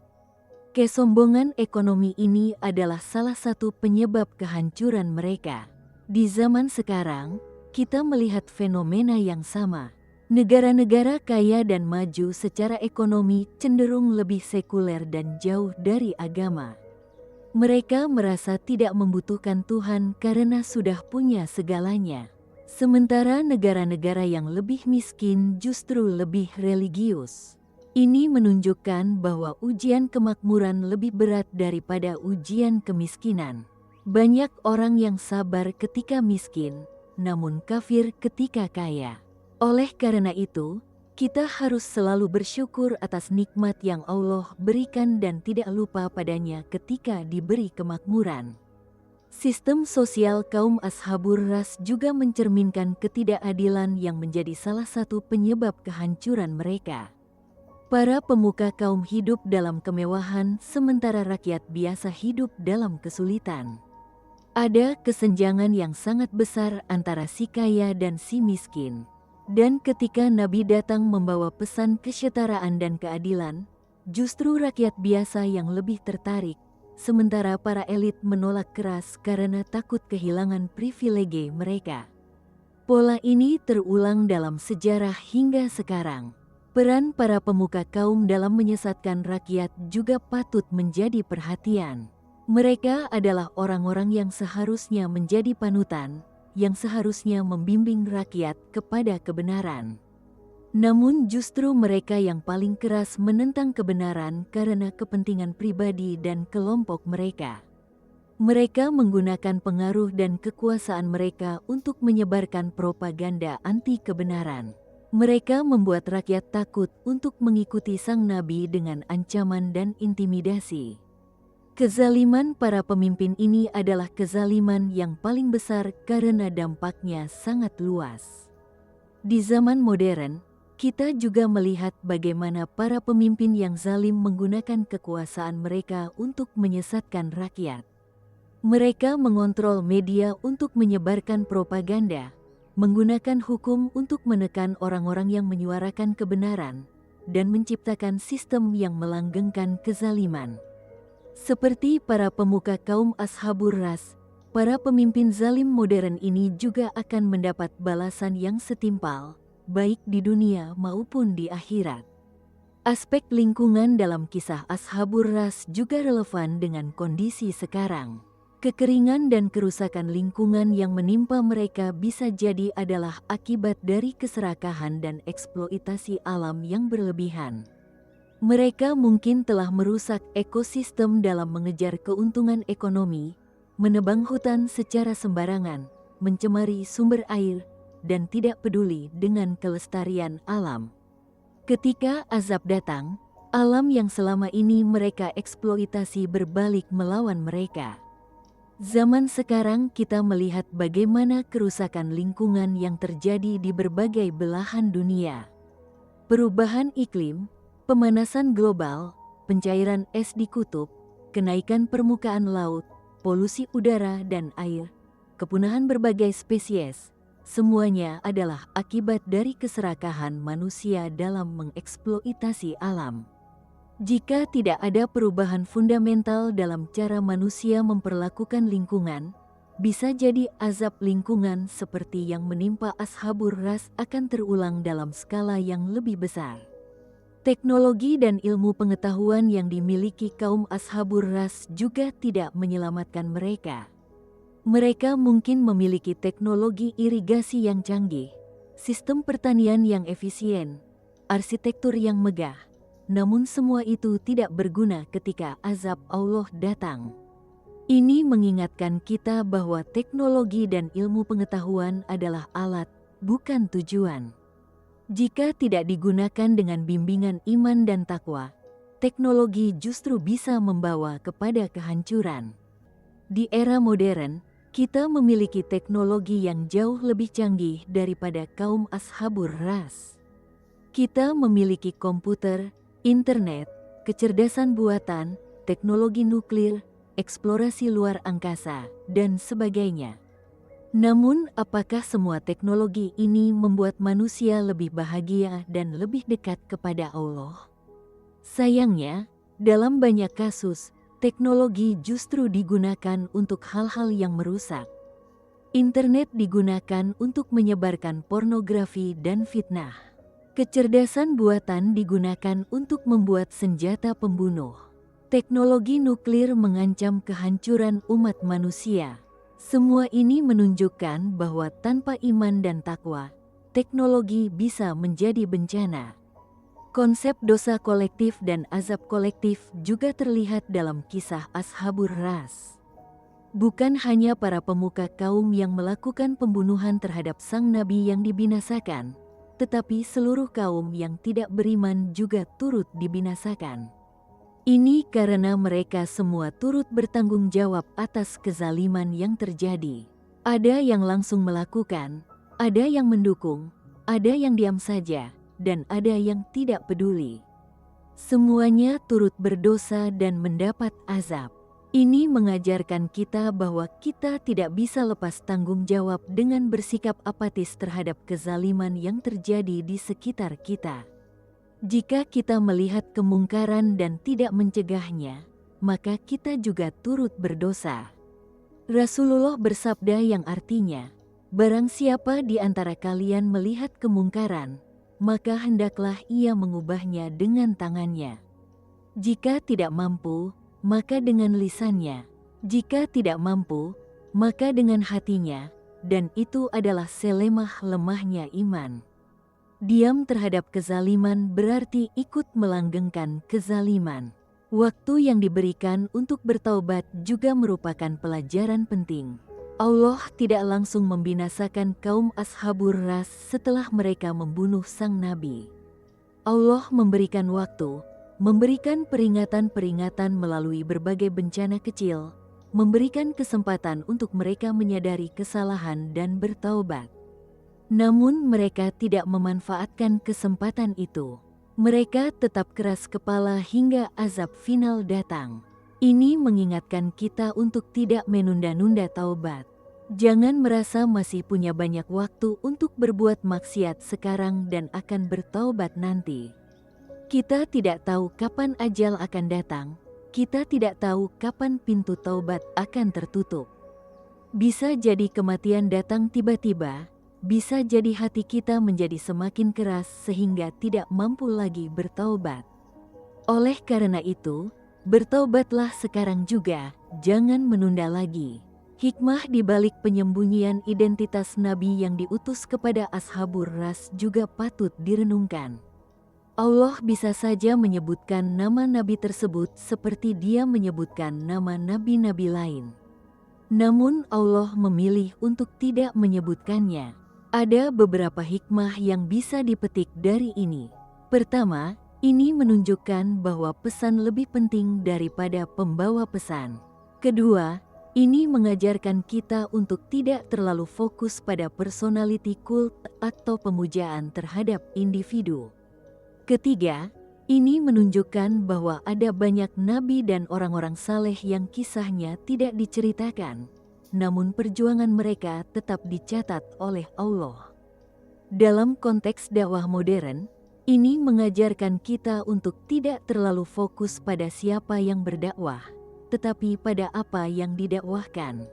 Kesombongan ekonomi ini adalah salah satu penyebab kehancuran mereka. Di zaman sekarang, kita melihat fenomena yang sama. Negara-negara kaya dan maju secara ekonomi cenderung lebih sekuler dan jauh dari agama. Mereka merasa tidak membutuhkan Tuhan karena sudah punya segalanya. Sementara negara-negara yang lebih miskin justru lebih religius. Ini menunjukkan bahwa ujian kemakmuran lebih berat daripada ujian kemiskinan. Banyak orang yang sabar ketika miskin, namun kafir ketika kaya. Oleh karena itu, kita harus selalu bersyukur atas nikmat yang Allah berikan dan tidak lupa padanya ketika diberi kemakmuran. Sistem sosial kaum Ashabur Ras juga mencerminkan ketidakadilan yang menjadi salah satu penyebab kehancuran mereka. Para pemuka kaum hidup dalam kemewahan sementara rakyat biasa hidup dalam kesulitan. Ada kesenjangan yang sangat besar antara si kaya dan si miskin. Dan ketika Nabi datang membawa pesan kesetaraan dan keadilan, justru rakyat biasa yang lebih tertarik, sementara para elit menolak keras karena takut kehilangan privilege mereka. Pola ini terulang dalam sejarah hingga sekarang. Peran para pemuka kaum dalam menyesatkan rakyat juga patut menjadi perhatian. Mereka adalah orang-orang yang seharusnya menjadi panutan, yang seharusnya membimbing rakyat kepada kebenaran. Namun justru mereka yang paling keras menentang kebenaran karena kepentingan pribadi dan kelompok mereka. Mereka menggunakan pengaruh dan kekuasaan mereka untuk menyebarkan propaganda anti kebenaran. Mereka membuat rakyat takut untuk mengikuti sang nabi dengan ancaman dan intimidasi. Kezaliman para pemimpin ini adalah kezaliman yang paling besar karena dampaknya sangat luas. Di zaman modern, kita juga melihat bagaimana para pemimpin yang zalim menggunakan kekuasaan mereka untuk menyesatkan rakyat. Mereka mengontrol media untuk menyebarkan propaganda, menggunakan hukum untuk menekan orang-orang yang menyuarakan kebenaran, dan menciptakan sistem yang melanggengkan kezaliman. Seperti para pemuka kaum Ashabur Ras, para pemimpin zalim modern ini juga akan mendapat balasan yang setimpal, baik di dunia maupun di akhirat. Aspek lingkungan dalam kisah Ashabur Ras juga relevan dengan kondisi sekarang. Kekeringan dan kerusakan lingkungan yang menimpa mereka bisa jadi adalah akibat dari keserakahan dan eksploitasi alam yang berlebihan. Mereka mungkin telah merusak ekosistem dalam mengejar keuntungan ekonomi, menebang hutan secara sembarangan, mencemari sumber air, dan tidak peduli dengan kelestarian alam. Ketika azab datang, alam yang selama ini mereka eksploitasi berbalik melawan mereka. Zaman sekarang kita melihat bagaimana kerusakan lingkungan yang terjadi di berbagai belahan dunia. Perubahan iklim, pemanasan global, pencairan es di kutub, kenaikan permukaan laut, polusi udara dan air, kepunahan berbagai spesies, semuanya adalah akibat dari keserakahan manusia dalam mengeksploitasi alam. Jika tidak ada perubahan fundamental dalam cara manusia memperlakukan lingkungan, bisa jadi azab lingkungan seperti yang menimpa Ashabur Ras akan terulang dalam skala yang lebih besar. Teknologi dan ilmu pengetahuan yang dimiliki kaum Ashabur Ras juga tidak menyelamatkan mereka. Mereka mungkin memiliki teknologi irigasi yang canggih, sistem pertanian yang efisien, arsitektur yang megah, namun semua itu tidak berguna ketika azab Allah datang. Ini mengingatkan kita bahwa teknologi dan ilmu pengetahuan adalah alat, bukan tujuan. Jika tidak digunakan dengan bimbingan iman dan takwa, teknologi justru bisa membawa kepada kehancuran. Di era modern, kita memiliki teknologi yang jauh lebih canggih daripada kaum Ashabur Ras. Kita memiliki komputer, internet, kecerdasan buatan, teknologi nuklir, eksplorasi luar angkasa, dan sebagainya. Namun, apakah semua teknologi ini membuat manusia lebih bahagia dan lebih dekat kepada Allah? Sayangnya, dalam banyak kasus, teknologi justru digunakan untuk hal-hal yang merusak. Internet digunakan untuk menyebarkan pornografi dan fitnah. Kecerdasan buatan digunakan untuk membuat senjata pembunuh. Teknologi nuklir mengancam kehancuran umat manusia. Semua ini menunjukkan bahwa tanpa iman dan takwa, teknologi bisa menjadi bencana. Konsep dosa kolektif dan azab kolektif juga terlihat dalam kisah Ashabur Ras. Bukan hanya para pemuka kaum yang melakukan pembunuhan terhadap sang nabi yang dibinasakan, tetapi seluruh kaum yang tidak beriman juga turut dibinasakan. Ini karena mereka semua turut bertanggung jawab atas kezaliman yang terjadi. Ada yang langsung melakukan, ada yang mendukung, ada yang diam saja, dan ada yang tidak peduli. Semuanya turut berdosa dan mendapat azab. Ini mengajarkan kita bahwa kita tidak bisa lepas tanggung jawab dengan bersikap apatis terhadap kezaliman yang terjadi di sekitar kita. Jika kita melihat kemungkaran dan tidak mencegahnya, maka kita juga turut berdosa. Rasulullah bersabda yang artinya, barang siapa di antara kalian melihat kemungkaran, maka hendaklah ia mengubahnya dengan tangannya. Jika tidak mampu, maka dengan lisannya. Jika tidak mampu, maka dengan hatinya, dan itu adalah selemah lemahnya iman. Diam terhadap kezaliman berarti ikut melanggengkan kezaliman. Waktu yang diberikan untuk bertaubat juga merupakan pelajaran penting. Allah tidak langsung membinasakan kaum Ashabur Ras setelah mereka membunuh sang nabi. Allah memberikan waktu, memberikan peringatan-peringatan melalui berbagai bencana kecil, memberikan kesempatan untuk mereka menyadari kesalahan dan bertaubat. Namun mereka tidak memanfaatkan kesempatan itu. Mereka tetap keras kepala hingga azab final datang. Ini mengingatkan kita untuk tidak menunda-nunda taubat. Jangan merasa masih punya banyak waktu untuk berbuat maksiat sekarang dan akan bertaubat nanti. Kita tidak tahu kapan ajal akan datang. Kita tidak tahu kapan pintu taubat akan tertutup. Bisa jadi kematian datang tiba-tiba. Bisa jadi hati kita menjadi semakin keras sehingga tidak mampu lagi bertaubat. Oleh karena itu, bertaubatlah sekarang juga, jangan menunda lagi. Hikmah di balik penyembunyian identitas Nabi yang diutus kepada Ashabur Ras juga patut direnungkan. Allah bisa saja menyebutkan nama Nabi tersebut seperti Dia menyebutkan nama Nabi-Nabi lain. Namun Allah memilih untuk tidak menyebutkannya. Ada beberapa hikmah yang bisa dipetik dari ini. Pertama, ini menunjukkan bahwa pesan lebih penting daripada pembawa pesan. Kedua, ini mengajarkan kita untuk tidak terlalu fokus pada personality cult atau pemujaan terhadap individu. Ketiga, ini menunjukkan bahwa ada banyak nabi dan orang-orang saleh yang kisahnya tidak diceritakan, namun perjuangan mereka tetap dicatat oleh Allah. Dalam konteks dakwah modern, ini mengajarkan kita untuk tidak terlalu fokus pada siapa yang berdakwah, tetapi pada apa yang didakwahkan.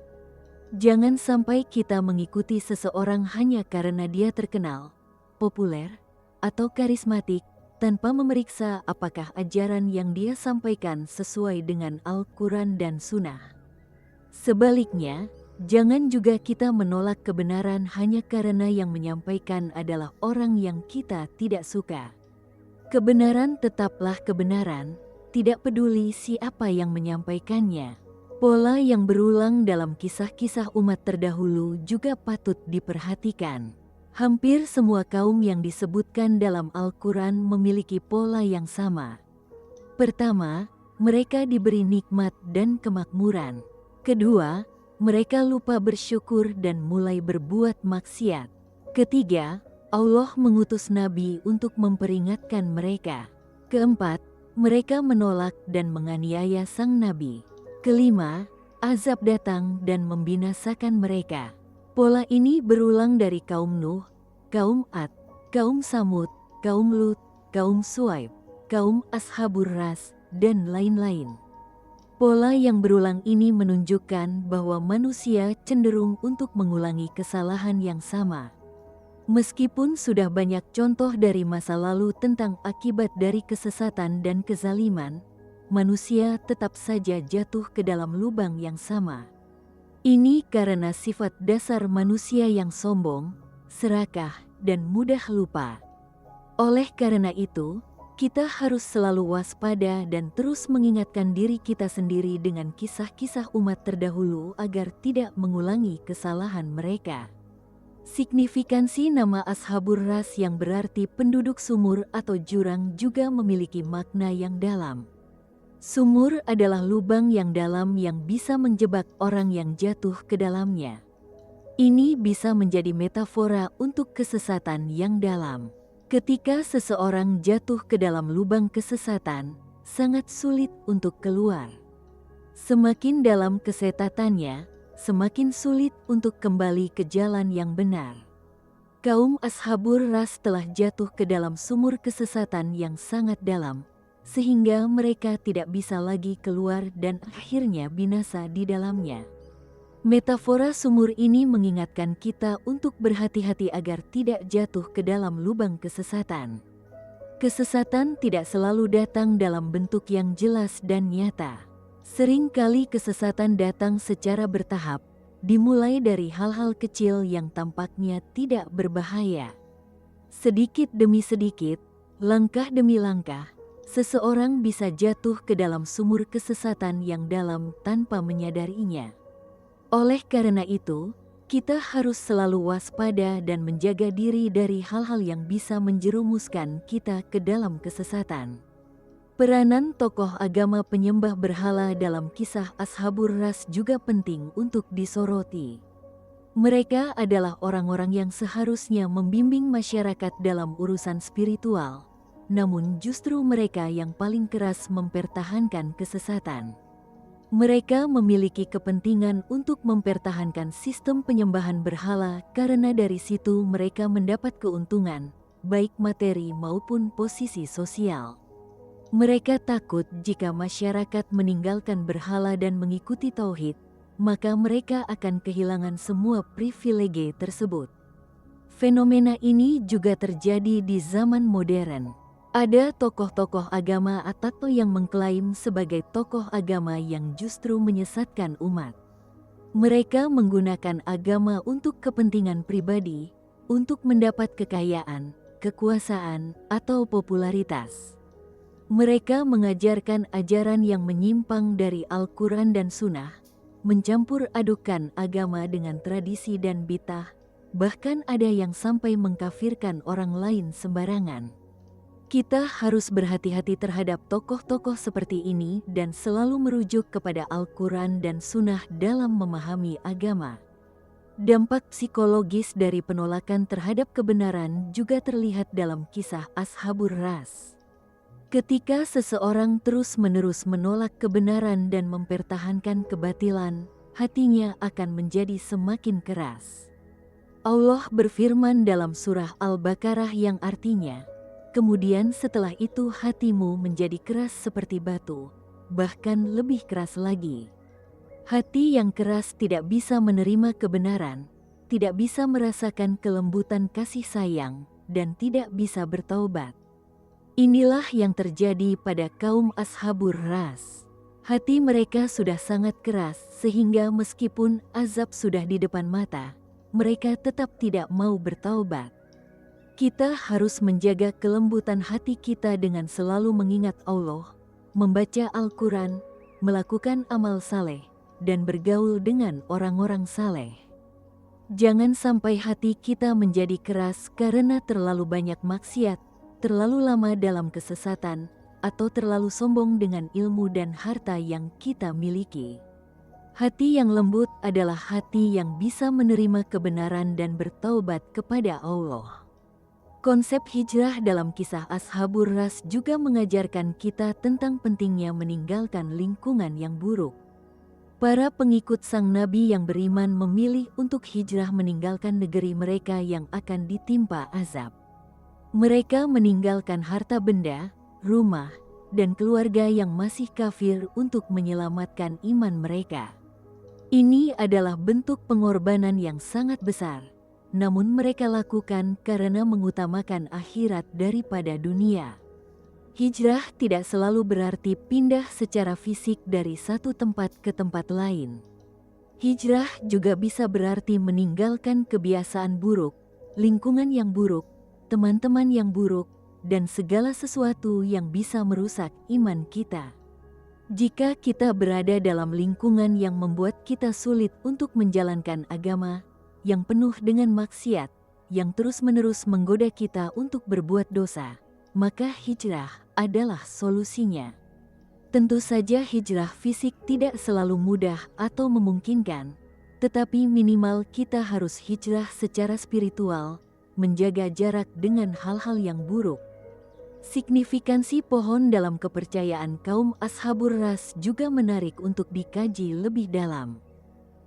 Jangan sampai kita mengikuti seseorang hanya karena dia terkenal, populer, atau karismatik, tanpa memeriksa apakah ajaran yang dia sampaikan sesuai dengan Al-Quran dan Sunnah. Sebaliknya, jangan juga kita menolak kebenaran hanya karena yang menyampaikan adalah orang yang kita tidak suka. Kebenaran tetaplah kebenaran, tidak peduli siapa yang menyampaikannya. Pola yang berulang dalam kisah-kisah umat terdahulu juga patut diperhatikan. Hampir semua kaum yang disebutkan dalam Al-Quran memiliki pola yang sama. Pertama, mereka diberi nikmat dan kemakmuran. Kedua, mereka lupa bersyukur dan mulai berbuat maksiat. Ketiga, Allah mengutus nabi untuk memperingatkan mereka. Keempat, mereka menolak dan menganiaya sang nabi. Kelima, azab datang dan membinasakan mereka. Pola ini berulang dari kaum Nuh, kaum Ad, kaum Samud, kaum Lut, kaum Suaib, kaum Ashabur Ras, dan lain-lain. Pola yang berulang ini menunjukkan bahwa manusia cenderung untuk mengulangi kesalahan yang sama. Meskipun sudah banyak contoh dari masa lalu tentang akibat dari kesesatan dan kezaliman, manusia tetap saja jatuh ke dalam lubang yang sama. Ini karena sifat dasar manusia yang sombong, serakah, dan mudah lupa. Oleh karena itu, kita harus selalu waspada dan terus mengingatkan diri kita sendiri dengan kisah-kisah umat terdahulu agar tidak mengulangi kesalahan mereka. Signifikansi nama Ashabur Ras yang berarti penduduk sumur atau jurang juga memiliki makna yang dalam. Sumur adalah lubang yang dalam yang bisa menjebak orang yang jatuh ke dalamnya. Ini bisa menjadi metafora untuk kesesatan yang dalam. Ketika seseorang jatuh ke dalam lubang kesesatan, sangat sulit untuk keluar. Semakin dalam kesetatannya, semakin sulit untuk kembali ke jalan yang benar. Kaum Ashabur Ras telah jatuh ke dalam sumur kesesatan yang sangat dalam, sehingga mereka tidak bisa lagi keluar dan akhirnya binasa di dalamnya. Metafora sumur ini mengingatkan kita untuk berhati-hati agar tidak jatuh ke dalam lubang kesesatan. Kesesatan tidak selalu datang dalam bentuk yang jelas dan nyata. Seringkali kesesatan datang secara bertahap, dimulai dari hal-hal kecil yang tampaknya tidak berbahaya. Sedikit demi sedikit, langkah demi langkah, seseorang bisa jatuh ke dalam sumur kesesatan yang dalam tanpa menyadarinya. Oleh karena itu, kita harus selalu waspada dan menjaga diri dari hal-hal yang bisa menjerumuskan kita ke dalam kesesatan. Peranan tokoh agama penyembah berhala dalam kisah Ashabur Ras juga penting untuk disoroti. Mereka adalah orang-orang yang seharusnya membimbing masyarakat dalam urusan spiritual, namun justru mereka yang paling keras mempertahankan kesesatan. Mereka memiliki kepentingan untuk mempertahankan sistem penyembahan berhala karena dari situ mereka mendapat keuntungan, baik materi maupun posisi sosial. Mereka takut jika masyarakat meninggalkan berhala dan mengikuti tauhid, maka mereka akan kehilangan semua privilege tersebut. Fenomena ini juga terjadi di zaman modern. Ada tokoh-tokoh agama atau yang mengklaim sebagai tokoh agama yang justru menyesatkan umat. Mereka menggunakan agama untuk kepentingan pribadi, untuk mendapat kekayaan, kekuasaan, atau popularitas. Mereka mengajarkan ajaran yang menyimpang dari Al-Quran dan Sunnah, mencampur adukan agama dengan tradisi dan bid'ah, bahkan ada yang sampai mengkafirkan orang lain sembarangan. Kita harus berhati-hati terhadap tokoh-tokoh seperti ini dan selalu merujuk kepada Al-Quran dan Sunnah dalam memahami agama. Dampak psikologis dari penolakan terhadap kebenaran juga terlihat dalam kisah Ashabur Ras. Ketika seseorang terus-menerus menolak kebenaran dan mempertahankan kebatilan, hatinya akan menjadi semakin keras. Allah berfirman dalam surah Al-Baqarah yang artinya, "Kemudian setelah itu hatimu menjadi keras seperti batu, bahkan lebih keras lagi." Hati yang keras tidak bisa menerima kebenaran, tidak bisa merasakan kelembutan kasih sayang, dan tidak bisa bertaubat. Inilah yang terjadi pada kaum Ashabur Ras. Hati mereka sudah sangat keras sehingga meskipun azab sudah di depan mata, mereka tetap tidak mau bertaubat. Kita harus menjaga kelembutan hati kita dengan selalu mengingat Allah, membaca Al-Quran, melakukan amal saleh, dan bergaul dengan orang-orang saleh. Jangan sampai hati kita menjadi keras karena terlalu banyak maksiat, terlalu lama dalam kesesatan, atau terlalu sombong dengan ilmu dan harta yang kita miliki. Hati yang lembut adalah hati yang bisa menerima kebenaran dan bertaubat kepada Allah. Konsep hijrah dalam kisah Ashabur Ras juga mengajarkan kita tentang pentingnya meninggalkan lingkungan yang buruk. Para pengikut sang Nabi yang beriman memilih untuk hijrah meninggalkan negeri mereka yang akan ditimpa azab. Mereka meninggalkan harta benda, rumah, dan keluarga yang masih kafir untuk menyelamatkan iman mereka. Ini adalah bentuk pengorbanan yang sangat besar, namun mereka lakukan karena mengutamakan akhirat daripada dunia. Hijrah tidak selalu berarti pindah secara fisik dari satu tempat ke tempat lain. Hijrah juga bisa berarti meninggalkan kebiasaan buruk, lingkungan yang buruk, teman-teman yang buruk, dan segala sesuatu yang bisa merusak iman kita. Jika kita berada dalam lingkungan yang membuat kita sulit untuk menjalankan agama, yang penuh dengan maksiat, yang terus-menerus menggoda kita untuk berbuat dosa, maka hijrah adalah solusinya. Tentu saja hijrah fisik tidak selalu mudah atau memungkinkan, tetapi minimal kita harus hijrah secara spiritual, menjaga jarak dengan hal-hal yang buruk. Signifikansi pohon dalam kepercayaan kaum Ashabur Ras juga menarik untuk dikaji lebih dalam.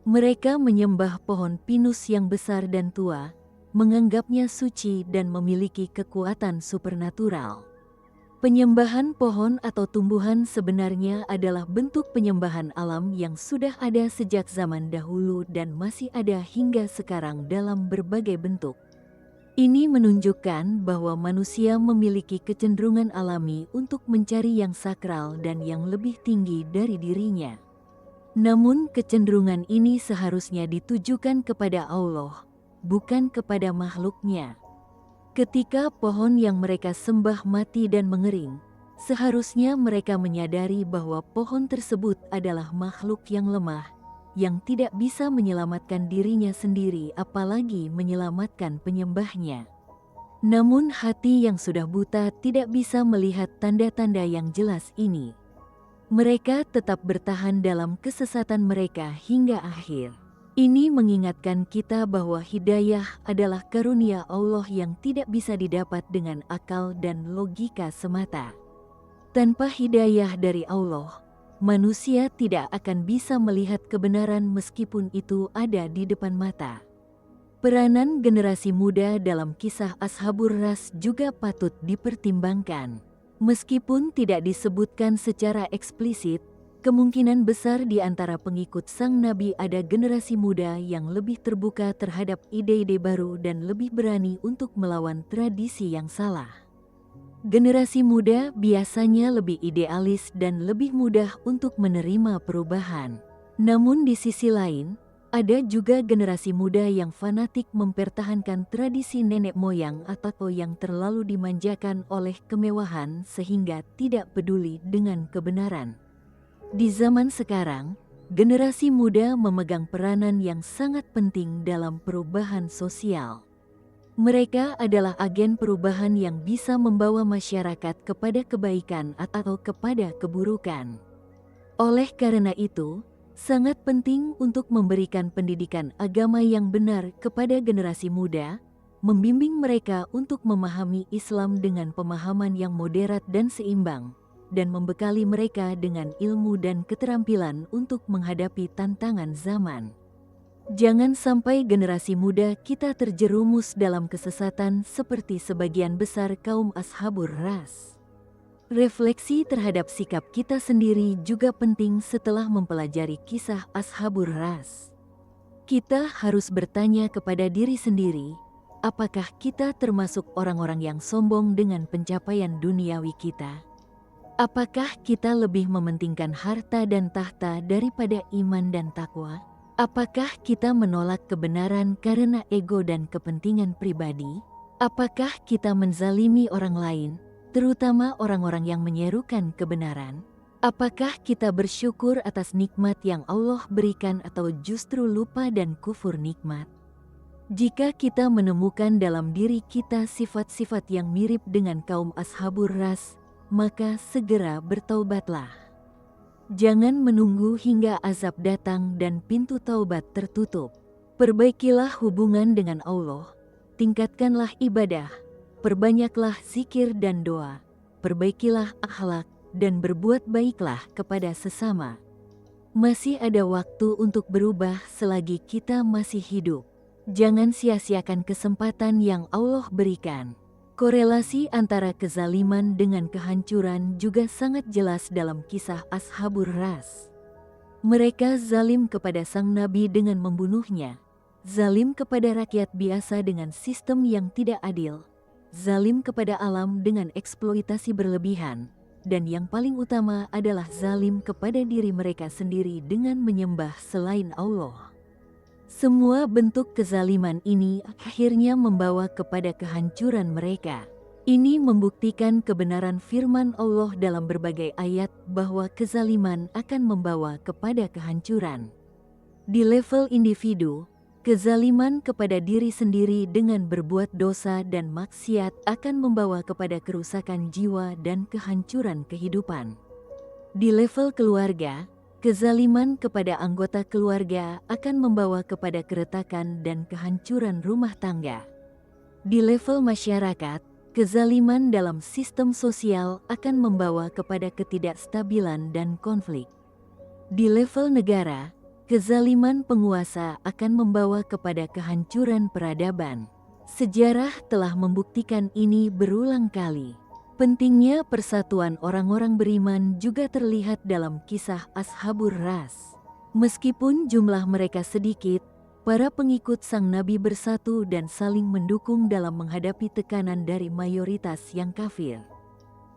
Mereka menyembah pohon pinus yang besar dan tua, menganggapnya suci dan memiliki kekuatan supernatural. Penyembahan pohon atau tumbuhan sebenarnya adalah bentuk penyembahan alam yang sudah ada sejak zaman dahulu dan masih ada hingga sekarang dalam berbagai bentuk. Ini menunjukkan bahwa manusia memiliki kecenderungan alami untuk mencari yang sakral dan yang lebih tinggi dari dirinya. Namun kecenderungan ini seharusnya ditujukan kepada Allah, bukan kepada makhluknya. Ketika pohon yang mereka sembah mati dan mengering, seharusnya mereka menyadari bahwa pohon tersebut adalah makhluk yang lemah, yang tidak bisa menyelamatkan dirinya sendiri apalagi menyelamatkan penyembahnya. Namun hati yang sudah buta tidak bisa melihat tanda-tanda yang jelas ini. Mereka tetap bertahan dalam kesesatan mereka hingga akhir. Ini mengingatkan kita bahwa hidayah adalah karunia Allah yang tidak bisa didapat dengan akal dan logika semata. Tanpa hidayah dari Allah, manusia tidak akan bisa melihat kebenaran meskipun itu ada di depan mata. Peranan generasi muda dalam kisah Ashabur Ras juga patut dipertimbangkan. Meskipun tidak disebutkan secara eksplisit, kemungkinan besar di antara pengikut sang Nabi ada generasi muda yang lebih terbuka terhadap ide-ide baru dan lebih berani untuk melawan tradisi yang salah. Generasi muda biasanya lebih idealis dan lebih mudah untuk menerima perubahan. Namun di sisi lain, ada juga generasi muda yang fanatik mempertahankan tradisi nenek moyang atau yang terlalu dimanjakan oleh kemewahan sehingga tidak peduli dengan kebenaran. Di zaman sekarang, generasi muda memegang peranan yang sangat penting dalam perubahan sosial. Mereka adalah agen perubahan yang bisa membawa masyarakat kepada kebaikan atau kepada keburukan. Oleh karena itu, sangat penting untuk memberikan pendidikan agama yang benar kepada generasi muda, membimbing mereka untuk memahami Islam dengan pemahaman yang moderat dan seimbang, dan membekali mereka dengan ilmu dan keterampilan untuk menghadapi tantangan zaman. Jangan sampai generasi muda kita terjerumus dalam kesesatan seperti sebagian besar kaum Ashabur Ras. Refleksi terhadap sikap kita sendiri juga penting setelah mempelajari kisah Ashabur Ras. Kita harus bertanya kepada diri sendiri, apakah kita termasuk orang-orang yang sombong dengan pencapaian duniawi kita? Apakah kita lebih mementingkan harta dan tahta daripada iman dan takwa? Apakah kita menolak kebenaran karena ego dan kepentingan pribadi? Apakah kita menzalimi orang lain, terutama orang-orang yang menyerukan kebenaran? Apakah kita bersyukur atas nikmat yang Allah berikan atau justru lupa dan kufur nikmat? Jika kita menemukan dalam diri kita sifat-sifat yang mirip dengan kaum Ashabur Ras, maka segera bertaubatlah. Jangan menunggu hingga azab datang dan pintu taubat tertutup. Perbaikilah hubungan dengan Allah, tingkatkanlah ibadah, perbanyaklah zikir dan doa, perbaikilah akhlak, dan berbuat baiklah kepada sesama. Masih ada waktu untuk berubah selagi kita masih hidup. Jangan sia-siakan kesempatan yang Allah berikan. Korelasi antara kezaliman dengan kehancuran juga sangat jelas dalam kisah Ashabur Ras. Mereka zalim kepada sang nabi dengan membunuhnya, zalim kepada rakyat biasa dengan sistem yang tidak adil, zalim kepada alam dengan eksploitasi berlebihan, dan yang paling utama adalah zalim kepada diri mereka sendiri dengan menyembah selain Allah. Semua bentuk kezaliman ini akhirnya membawa kepada kehancuran mereka. Ini membuktikan kebenaran firman Allah dalam berbagai ayat bahwa kezaliman akan membawa kepada kehancuran. Di level individu, kezaliman kepada diri sendiri dengan berbuat dosa dan maksiat akan membawa kepada kerusakan jiwa dan kehancuran kehidupan. Di level keluarga, kezaliman kepada anggota keluarga akan membawa kepada keretakan dan kehancuran rumah tangga. Di level masyarakat, kezaliman dalam sistem sosial akan membawa kepada ketidakstabilan dan konflik. Di level negara, kezaliman penguasa akan membawa kepada kehancuran peradaban. Sejarah telah membuktikan ini berulang kali. Pentingnya persatuan orang-orang beriman juga terlihat dalam kisah Ashabur Ras. Meskipun jumlah mereka sedikit, para pengikut sang nabi bersatu dan saling mendukung dalam menghadapi tekanan dari mayoritas yang kafir.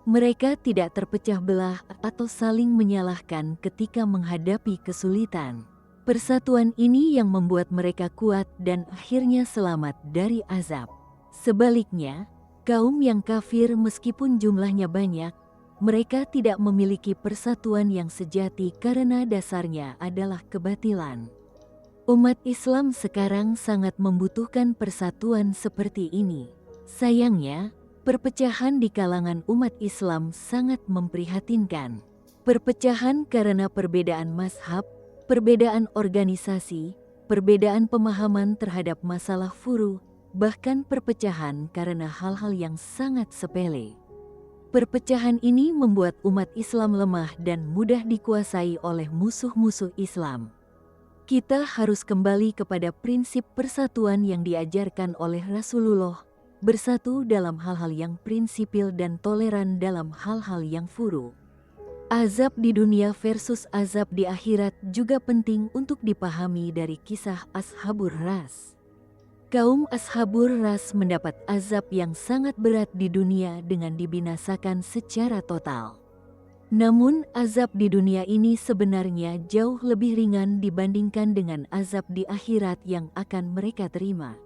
Mereka tidak terpecah belah atau saling menyalahkan ketika menghadapi kesulitan. Persatuan ini yang membuat mereka kuat dan akhirnya selamat dari azab. Sebaliknya, kaum yang kafir meskipun jumlahnya banyak, mereka tidak memiliki persatuan yang sejati karena dasarnya adalah kebatilan. Umat Islam sekarang sangat membutuhkan persatuan seperti ini. Sayangnya, perpecahan di kalangan umat Islam sangat memprihatinkan. Perpecahan karena perbedaan mazhab, perbedaan organisasi, perbedaan pemahaman terhadap masalah furu, bahkan perpecahan karena hal-hal yang sangat sepele. Perpecahan ini membuat umat Islam lemah dan mudah dikuasai oleh musuh-musuh Islam. Kita harus kembali kepada prinsip persatuan yang diajarkan oleh Rasulullah, bersatu dalam hal-hal yang prinsipil dan toleran dalam hal-hal yang furu. Azab di dunia versus azab di akhirat juga penting untuk dipahami dari kisah Ashabur Ras. Kaum Ashabur Ras mendapat azab yang sangat berat di dunia dengan dibinasakan secara total. Namun azab di dunia ini sebenarnya jauh lebih ringan dibandingkan dengan azab di akhirat yang akan mereka terima.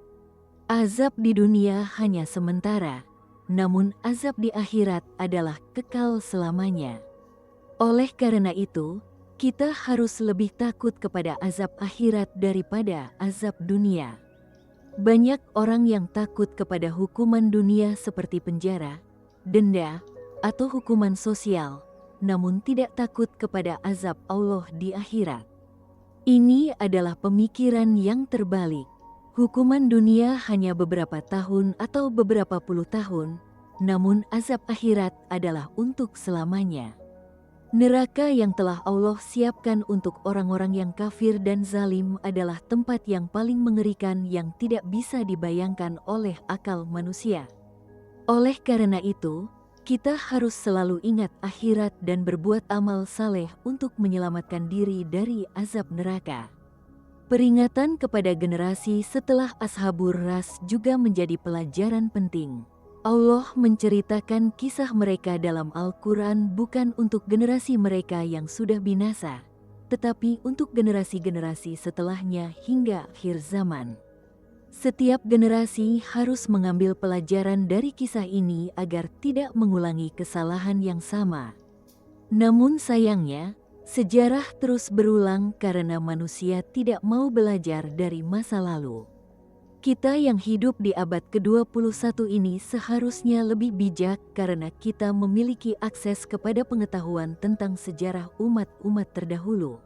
Azab di dunia hanya sementara, namun azab di akhirat adalah kekal selamanya. Oleh karena itu, kita harus lebih takut kepada azab akhirat daripada azab dunia. Banyak orang yang takut kepada hukuman dunia seperti penjara, denda, atau hukuman sosial, namun tidak takut kepada azab Allah di akhirat. Ini adalah pemikiran yang terbalik. Hukuman dunia hanya beberapa tahun atau beberapa puluh tahun, namun azab akhirat adalah untuk selamanya. Neraka yang telah Allah siapkan untuk orang-orang yang kafir dan zalim adalah tempat yang paling mengerikan yang tidak bisa dibayangkan oleh akal manusia. Oleh karena itu, Kita harus selalu ingat akhirat dan berbuat amal saleh untuk menyelamatkan diri dari azab neraka. Peringatan kepada generasi setelah Ashabur Ras juga menjadi pelajaran penting. Allah menceritakan kisah mereka dalam Al-Quran bukan untuk generasi mereka yang sudah binasa, tetapi untuk generasi-generasi setelahnya hingga akhir zaman. Setiap generasi harus mengambil pelajaran dari kisah ini agar tidak mengulangi kesalahan yang sama. Namun sayangnya, sejarah terus berulang karena manusia tidak mau belajar dari masa lalu. Kita yang hidup di abad ke-21 ini seharusnya lebih bijak karena kita memiliki akses kepada pengetahuan tentang sejarah umat-umat terdahulu.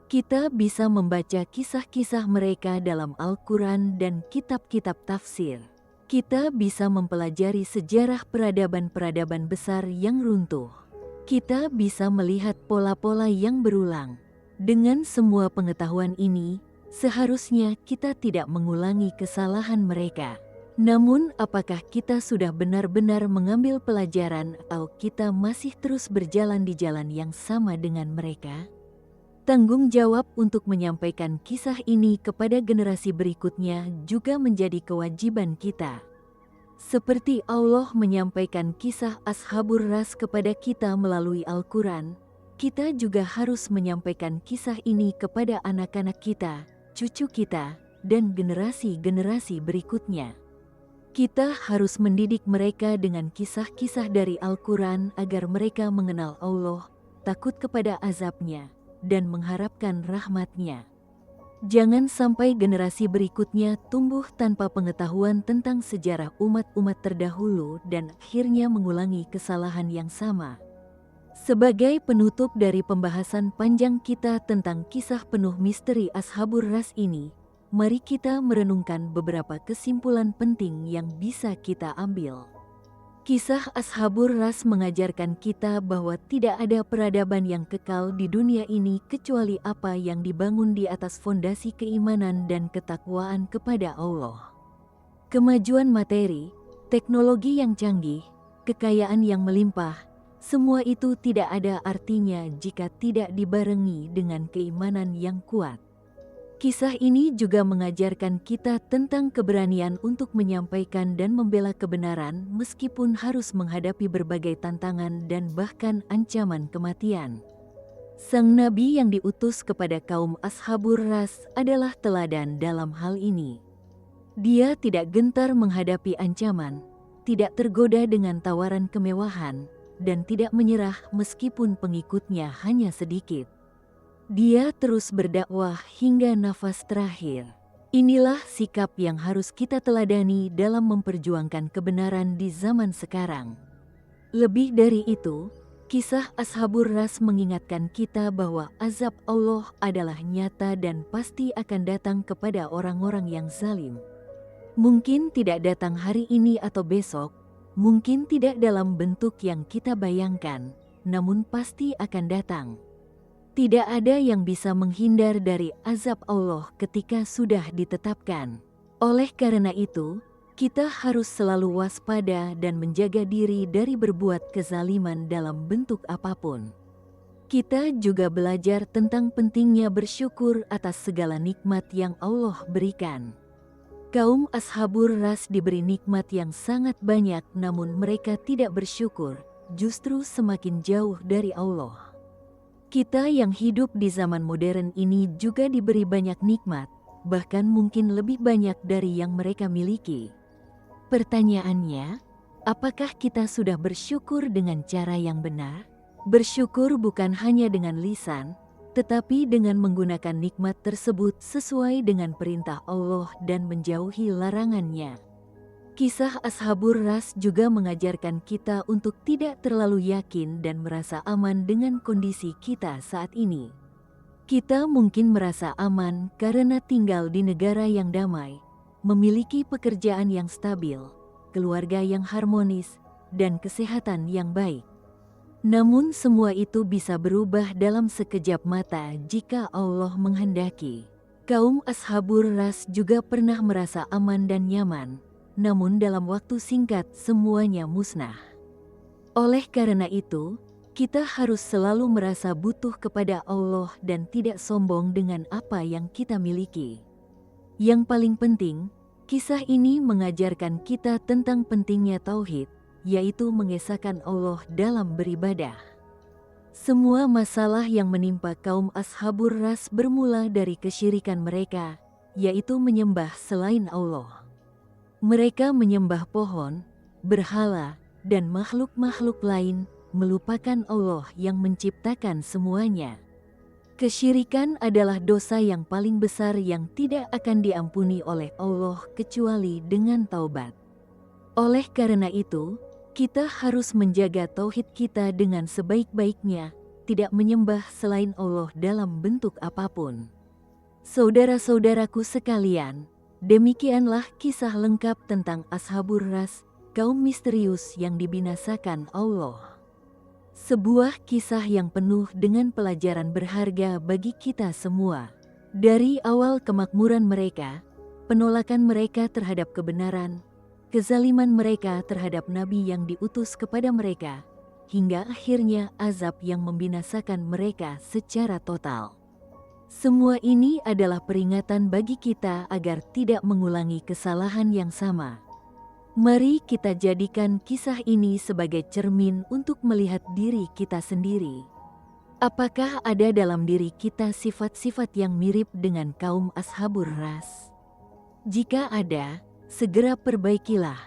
Kita bisa membaca kisah-kisah mereka dalam Al-Quran dan kitab-kitab tafsir. Kita bisa mempelajari sejarah peradaban-peradaban besar yang runtuh. Kita bisa melihat pola-pola yang berulang. Dengan semua pengetahuan ini, seharusnya kita tidak mengulangi kesalahan mereka. Namun, apakah kita sudah benar-benar mengambil pelajaran atau kita masih terus berjalan di jalan yang sama dengan mereka? Tanggung jawab untuk menyampaikan kisah ini kepada generasi berikutnya juga menjadi kewajiban kita. Seperti Allah menyampaikan kisah Ashabur Ras kepada kita melalui Al-Quran, kita juga harus menyampaikan kisah ini kepada anak-anak kita, cucu kita, dan generasi-generasi berikutnya. Kita harus mendidik mereka dengan kisah-kisah dari Al-Quran agar mereka mengenal Allah, takut kepada azabnya, dan mengharapkan rahmat-Nya. Jangan sampai generasi berikutnya tumbuh tanpa pengetahuan tentang sejarah umat-umat terdahulu dan akhirnya mengulangi kesalahan yang sama. Sebagai penutup dari pembahasan panjang kita tentang kisah penuh misteri Ashabur Ras ini, mari kita merenungkan beberapa kesimpulan penting yang bisa kita ambil. Kisah Ashabur Ras mengajarkan kita bahwa tidak ada peradaban yang kekal di dunia ini kecuali apa yang dibangun di atas fondasi keimanan dan ketakwaan kepada Allah. Kemajuan materi, teknologi yang canggih, kekayaan yang melimpah, semua itu tidak ada artinya jika tidak dibarengi dengan keimanan yang kuat. Kisah ini juga mengajarkan kita tentang keberanian untuk menyampaikan dan membela kebenaran meskipun harus menghadapi berbagai tantangan dan bahkan ancaman kematian. Sang Nabi yang diutus kepada kaum Ashabur Ras adalah teladan dalam hal ini. Dia tidak gentar menghadapi ancaman, tidak tergoda dengan tawaran kemewahan, dan tidak menyerah meskipun pengikutnya hanya sedikit. Dia terus berdakwah hingga nafas terakhir. Inilah sikap yang harus kita teladani dalam memperjuangkan kebenaran di zaman sekarang. Lebih dari itu, kisah Ashabur Ras mengingatkan kita bahwa azab Allah adalah nyata dan pasti akan datang kepada orang-orang yang zalim. Mungkin tidak datang hari ini atau besok, mungkin tidak dalam bentuk yang kita bayangkan, namun pasti akan datang. Tidak ada yang bisa menghindar dari azab Allah ketika sudah ditetapkan. Oleh karena itu, kita harus selalu waspada dan menjaga diri dari berbuat kezaliman dalam bentuk apapun. Kita juga belajar tentang pentingnya bersyukur atas segala nikmat yang Allah berikan. Kaum Ashabur Ras diberi nikmat yang sangat banyak namun mereka tidak bersyukur, justru semakin jauh dari Allah. Kita yang hidup di zaman modern ini juga diberi banyak nikmat, bahkan mungkin lebih banyak dari yang mereka miliki. Pertanyaannya, apakah kita sudah bersyukur dengan cara yang benar? Bersyukur bukan hanya dengan lisan, tetapi dengan menggunakan nikmat tersebut sesuai dengan perintah Allah dan menjauhi larangannya. Kisah Ashabur Ras juga mengajarkan kita untuk tidak terlalu yakin dan merasa aman dengan kondisi kita saat ini. Kita mungkin merasa aman karena tinggal di negara yang damai, memiliki pekerjaan yang stabil, keluarga yang harmonis, dan kesehatan yang baik. Namun semua itu bisa berubah dalam sekejap mata jika Allah menghendaki. Kaum Ashabur Ras juga pernah merasa aman dan nyaman, namun dalam waktu singkat semuanya musnah. Oleh karena itu, kita harus selalu merasa butuh kepada Allah dan tidak sombong dengan apa yang kita miliki. Yang paling penting, kisah ini mengajarkan kita tentang pentingnya tauhid, yaitu mengesahkan Allah dalam beribadah. Semua masalah yang menimpa kaum Ashabur Ras bermula dari kesyirikan mereka, yaitu menyembah selain Allah. Mereka menyembah pohon, berhala, dan makhluk-makhluk lain, melupakan Allah yang menciptakan semuanya. Kesyirikan adalah dosa yang paling besar yang tidak akan diampuni oleh Allah kecuali dengan taubat. Oleh karena itu, kita harus menjaga tauhid kita dengan sebaik-baiknya, tidak menyembah selain Allah dalam bentuk apapun. Saudara-saudaraku sekalian, demikianlah kisah lengkap tentang Ashabur Ras, kaum misterius yang dibinasakan Allah. Sebuah kisah yang penuh dengan pelajaran berharga bagi kita semua. Dari awal kemakmuran mereka, penolakan mereka terhadap kebenaran, kezaliman mereka terhadap nabi yang diutus kepada mereka, hingga akhirnya azab yang membinasakan mereka secara total. Semua ini adalah peringatan bagi kita agar tidak mengulangi kesalahan yang sama. Mari kita jadikan kisah ini sebagai cermin untuk melihat diri kita sendiri. Apakah ada dalam diri kita sifat-sifat yang mirip dengan kaum Ashabur Ras? Jika ada, segera perbaikilah.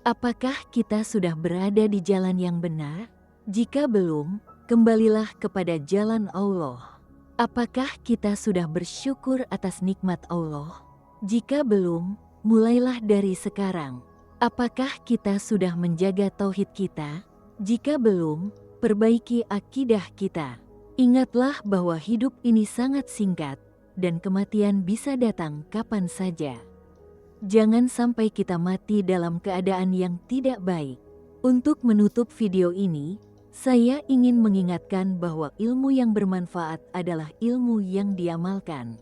Apakah kita sudah berada di jalan yang benar? Jika belum, kembalilah kepada jalan Allah. Apakah kita sudah bersyukur atas nikmat Allah? Jika belum, mulailah dari sekarang. Apakah kita sudah menjaga tauhid kita? Jika belum, perbaiki akidah kita. Ingatlah bahwa hidup ini sangat singkat, dan kematian bisa datang kapan saja. Jangan sampai kita mati dalam keadaan yang tidak baik. Untuk menutup video ini, saya ingin mengingatkan bahwa ilmu yang bermanfaat adalah ilmu yang diamalkan.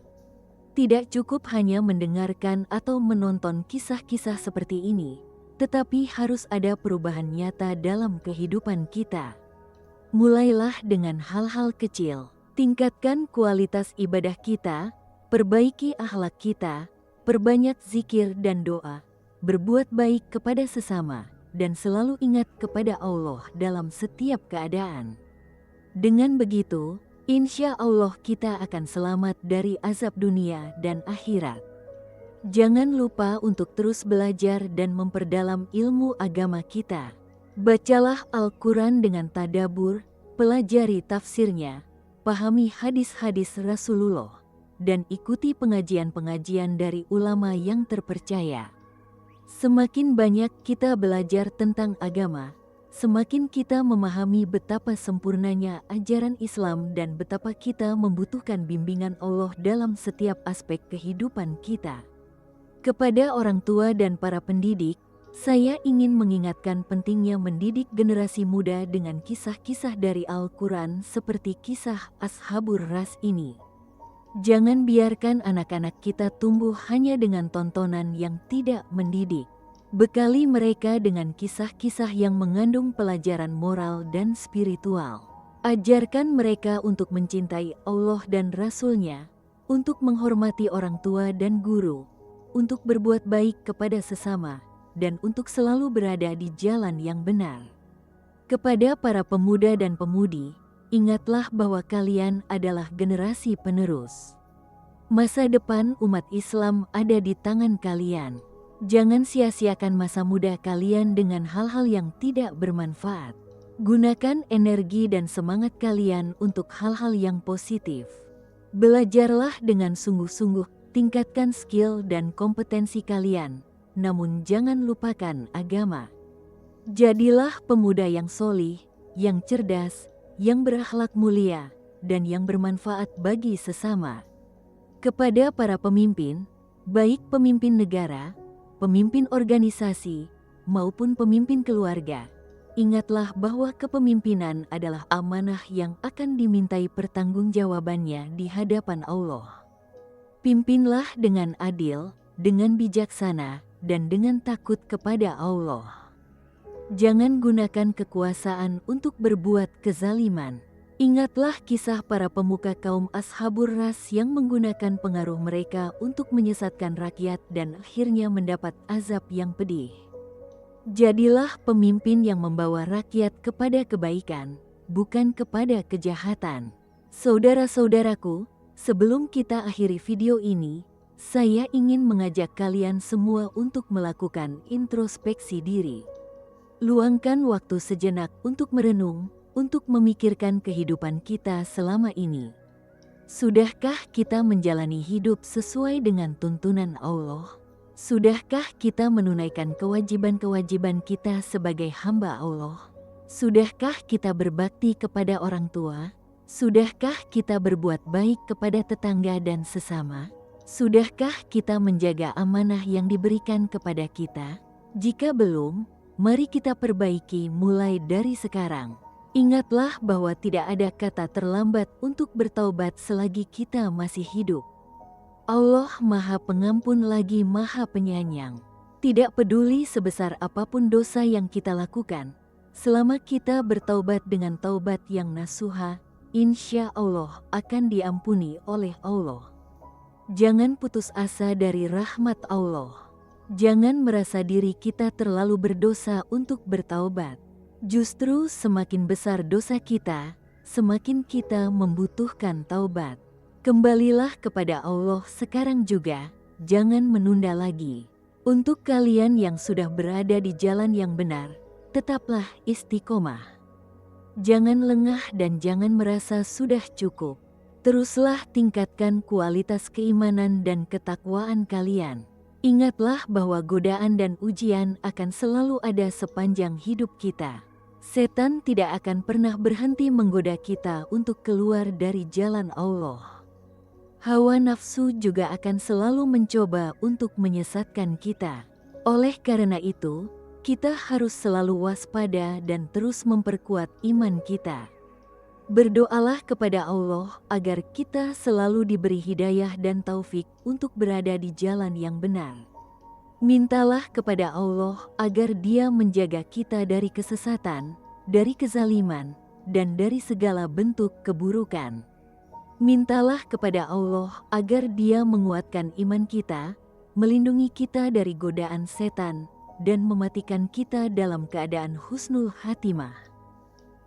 Tidak cukup hanya mendengarkan atau menonton kisah-kisah seperti ini, tetapi harus ada perubahan nyata dalam kehidupan kita. Mulailah dengan hal-hal kecil, tingkatkan kualitas ibadah kita, perbaiki akhlak kita, perbanyak zikir dan doa, berbuat baik kepada sesama, dan selalu ingat kepada Allah dalam setiap keadaan. Dengan begitu, insya Allah kita akan selamat dari azab dunia dan akhirat. Jangan lupa untuk terus belajar dan memperdalam ilmu agama kita. Bacalah Al-Quran dengan tadabbur, pelajari tafsirnya, pahami hadis-hadis Rasulullah, dan ikuti pengajian-pengajian dari ulama yang terpercaya. Semakin banyak kita belajar tentang agama, semakin kita memahami betapa sempurnanya ajaran Islam dan betapa kita membutuhkan bimbingan Allah dalam setiap aspek kehidupan kita. Kepada orang tua dan para pendidik, saya ingin mengingatkan pentingnya mendidik generasi muda dengan kisah-kisah dari Al-Quran seperti kisah Ashabur Ras ini. Jangan biarkan anak-anak kita tumbuh hanya dengan tontonan yang tidak mendidik. Bekali mereka dengan kisah-kisah yang mengandung pelajaran moral dan spiritual. Ajarkan mereka untuk mencintai Allah dan Rasul-Nya, untuk menghormati orang tua dan guru, untuk berbuat baik kepada sesama, dan untuk selalu berada di jalan yang benar. Kepada para pemuda dan pemudi, ingatlah bahwa kalian adalah generasi penerus. Masa depan umat Islam ada di tangan kalian. Jangan sia-siakan masa muda kalian dengan hal-hal yang tidak bermanfaat. Gunakan energi dan semangat kalian untuk hal-hal yang positif. Belajarlah dengan sungguh-sungguh. Tingkatkan skill dan kompetensi kalian, namun jangan lupakan agama. Jadilah pemuda yang solih, yang cerdas, yang berakhlak mulia, dan yang bermanfaat bagi sesama. Kepada para pemimpin, baik pemimpin negara, pemimpin organisasi, maupun pemimpin keluarga, ingatlah bahwa kepemimpinan adalah amanah yang akan dimintai pertanggungjawabannya di hadapan Allah. Pimpinlah dengan adil, dengan bijaksana, dan dengan takut kepada Allah. Jangan gunakan kekuasaan untuk berbuat kezaliman. Ingatlah kisah para pemuka kaum Ashabur Ras yang menggunakan pengaruh mereka untuk menyesatkan rakyat dan akhirnya mendapat azab yang pedih. Jadilah pemimpin yang membawa rakyat kepada kebaikan, bukan kepada kejahatan. Saudara-saudaraku, sebelum kita akhiri video ini, saya ingin mengajak kalian semua untuk melakukan introspeksi diri. Luangkan waktu sejenak untuk merenung, untuk memikirkan kehidupan kita selama ini. Sudahkah kita menjalani hidup sesuai dengan tuntunan Allah? Sudahkah kita menunaikan kewajiban-kewajiban kita sebagai hamba Allah? Sudahkah kita berbakti kepada orang tua? Sudahkah kita berbuat baik kepada tetangga dan sesama? Sudahkah kita menjaga amanah yang diberikan kepada kita? Jika belum, mari kita perbaiki mulai dari sekarang. Ingatlah bahwa tidak ada kata terlambat untuk bertaubat selagi kita masih hidup. Allah Maha Pengampun lagi Maha Penyayang. Tidak peduli sebesar apapun dosa yang kita lakukan, selama kita bertaubat dengan taubat yang nasuha, insya Allah akan diampuni oleh Allah. Jangan putus asa dari rahmat Allah. Jangan merasa diri kita terlalu berdosa untuk bertaubat. Justru semakin besar dosa kita, semakin kita membutuhkan taubat. Kembalilah kepada Allah sekarang juga, jangan menunda lagi. Untuk kalian yang sudah berada di jalan yang benar, tetaplah istiqomah. Jangan lengah dan jangan merasa sudah cukup. Teruslah tingkatkan kualitas keimanan dan ketakwaan kalian. Ingatlah bahwa godaan dan ujian akan selalu ada sepanjang hidup kita. Setan tidak akan pernah berhenti menggoda kita untuk keluar dari jalan Allah. Hawa nafsu juga akan selalu mencoba untuk menyesatkan kita. Oleh karena itu, kita harus selalu waspada dan terus memperkuat iman kita. Berdoalah kepada Allah agar kita selalu diberi hidayah dan taufik untuk berada di jalan yang benar. Mintalah kepada Allah agar Dia menjaga kita dari kesesatan, dari kezaliman, dan dari segala bentuk keburukan. Mintalah kepada Allah agar Dia menguatkan iman kita, melindungi kita dari godaan setan, dan mematikan kita dalam keadaan husnul khatimah.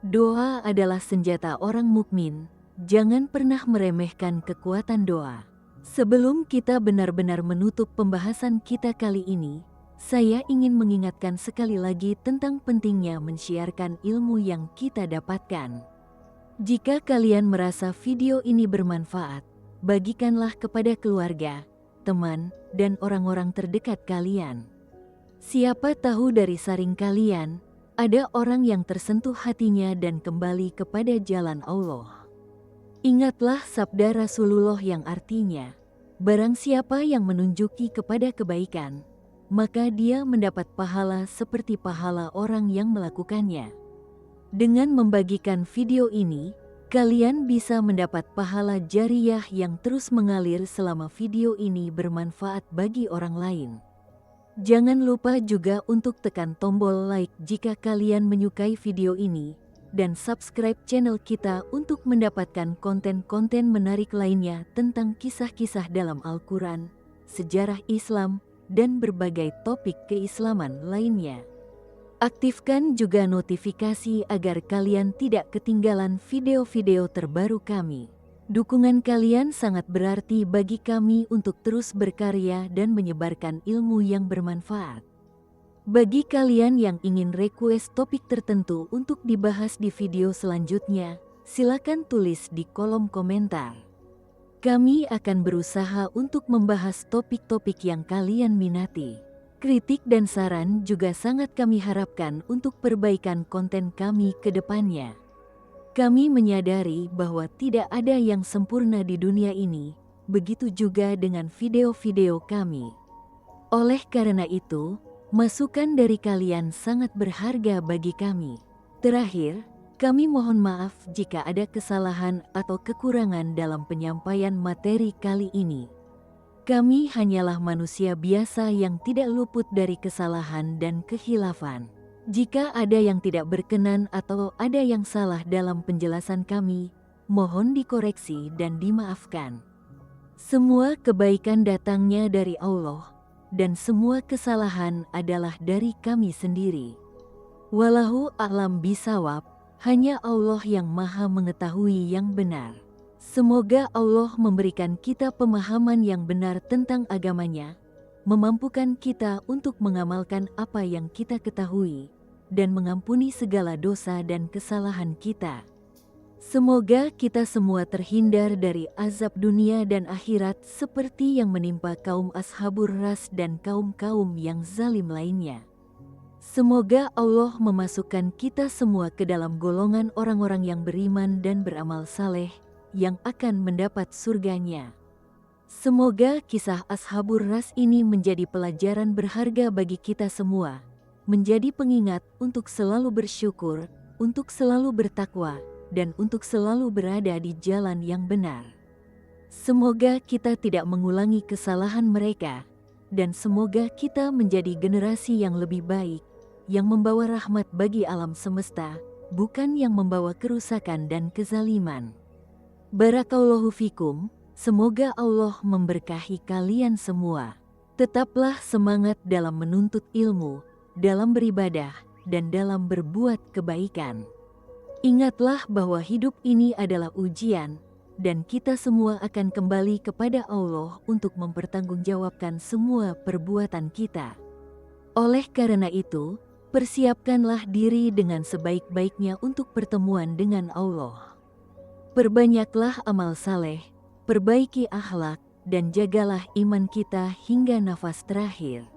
Doa adalah senjata orang mukmin. Jangan pernah meremehkan kekuatan doa. Sebelum kita benar-benar menutup pembahasan kita kali ini, saya ingin mengingatkan sekali lagi tentang pentingnya mensiarkan ilmu yang kita dapatkan. Jika kalian merasa video ini bermanfaat, bagikanlah kepada keluarga, teman, dan orang-orang terdekat kalian. Siapa tahu dari saring kalian, ada orang yang tersentuh hatinya dan kembali kepada jalan Allah. Ingatlah sabda Rasulullah yang artinya, barang siapa yang menunjuki kepada kebaikan, maka dia mendapat pahala seperti pahala orang yang melakukannya. Dengan membagikan video ini, kalian bisa mendapat pahala jariyah yang terus mengalir selama video ini bermanfaat bagi orang lain. Jangan lupa juga untuk tekan tombol like jika kalian menyukai video ini, dan subscribe channel kita untuk mendapatkan konten-konten menarik lainnya tentang kisah-kisah dalam Al-Quran, sejarah Islam, dan berbagai topik keislaman lainnya. Aktifkan juga notifikasi agar kalian tidak ketinggalan video-video terbaru kami. Dukungan kalian sangat berarti bagi kami untuk terus berkarya dan menyebarkan ilmu yang bermanfaat. Bagi kalian yang ingin request topik tertentu untuk dibahas di video selanjutnya, silakan tulis di kolom komentar. Kami akan berusaha untuk membahas topik-topik yang kalian minati. Kritik dan saran juga sangat kami harapkan untuk perbaikan konten kami ke depannya. Kami menyadari bahwa tidak ada yang sempurna di dunia ini, begitu juga dengan video-video kami. Oleh karena itu, masukan dari kalian sangat berharga bagi kami. Terakhir, kami mohon maaf jika ada kesalahan atau kekurangan dalam penyampaian materi kali ini. Kami hanyalah manusia biasa yang tidak luput dari kesalahan dan kehilafan. Jika ada yang tidak berkenan atau ada yang salah dalam penjelasan kami, mohon dikoreksi dan dimaafkan. Semua kebaikan datangnya dari Allah, dan semua kesalahan adalah dari kami sendiri. Wallahu a'lam bishawab, hanya Allah yang maha mengetahui yang benar. Semoga Allah memberikan kita pemahaman yang benar tentang agamanya, memampukan kita untuk mengamalkan apa yang kita ketahui, dan mengampuni segala dosa dan kesalahan kita. Semoga kita semua terhindar dari azab dunia dan akhirat seperti yang menimpa kaum Ashabur Ras dan kaum-kaum yang zalim lainnya. Semoga Allah memasukkan kita semua ke dalam golongan orang-orang yang beriman dan beramal saleh yang akan mendapat surganya. Semoga kisah Ashabur Ras ini menjadi pelajaran berharga bagi kita semua, menjadi pengingat untuk selalu bersyukur, untuk selalu bertakwa, dan untuk selalu berada di jalan yang benar. Semoga kita tidak mengulangi kesalahan mereka, dan semoga kita menjadi generasi yang lebih baik, yang membawa rahmat bagi alam semesta, bukan yang membawa kerusakan dan kezaliman. Barakallahu fikum, semoga Allah memberkahi kalian semua. Tetaplah semangat dalam menuntut ilmu, dalam beribadah, dan dalam berbuat kebaikan. Ingatlah bahwa hidup ini adalah ujian, dan kita semua akan kembali kepada Allah untuk mempertanggungjawabkan semua perbuatan kita. Oleh karena itu, persiapkanlah diri dengan sebaik-baiknya untuk pertemuan dengan Allah. Perbanyaklah amal saleh, perbaiki akhlak, dan jagalah iman kita hingga nafas terakhir.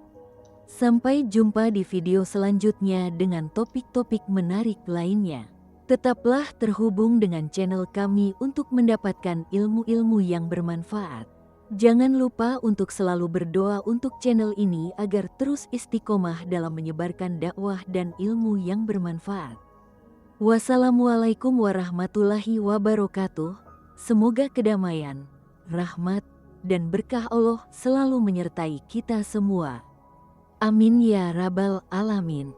Sampai jumpa di video selanjutnya dengan topik-topik menarik lainnya. Tetaplah terhubung dengan channel kami untuk mendapatkan ilmu-ilmu yang bermanfaat. Jangan lupa untuk selalu berdoa untuk channel ini agar terus istiqomah dalam menyebarkan dakwah dan ilmu yang bermanfaat. Wassalamualaikum warahmatullahi wabarakatuh. Semoga kedamaian, rahmat, dan berkah Allah selalu menyertai kita semua. Amin ya rabbal alamin.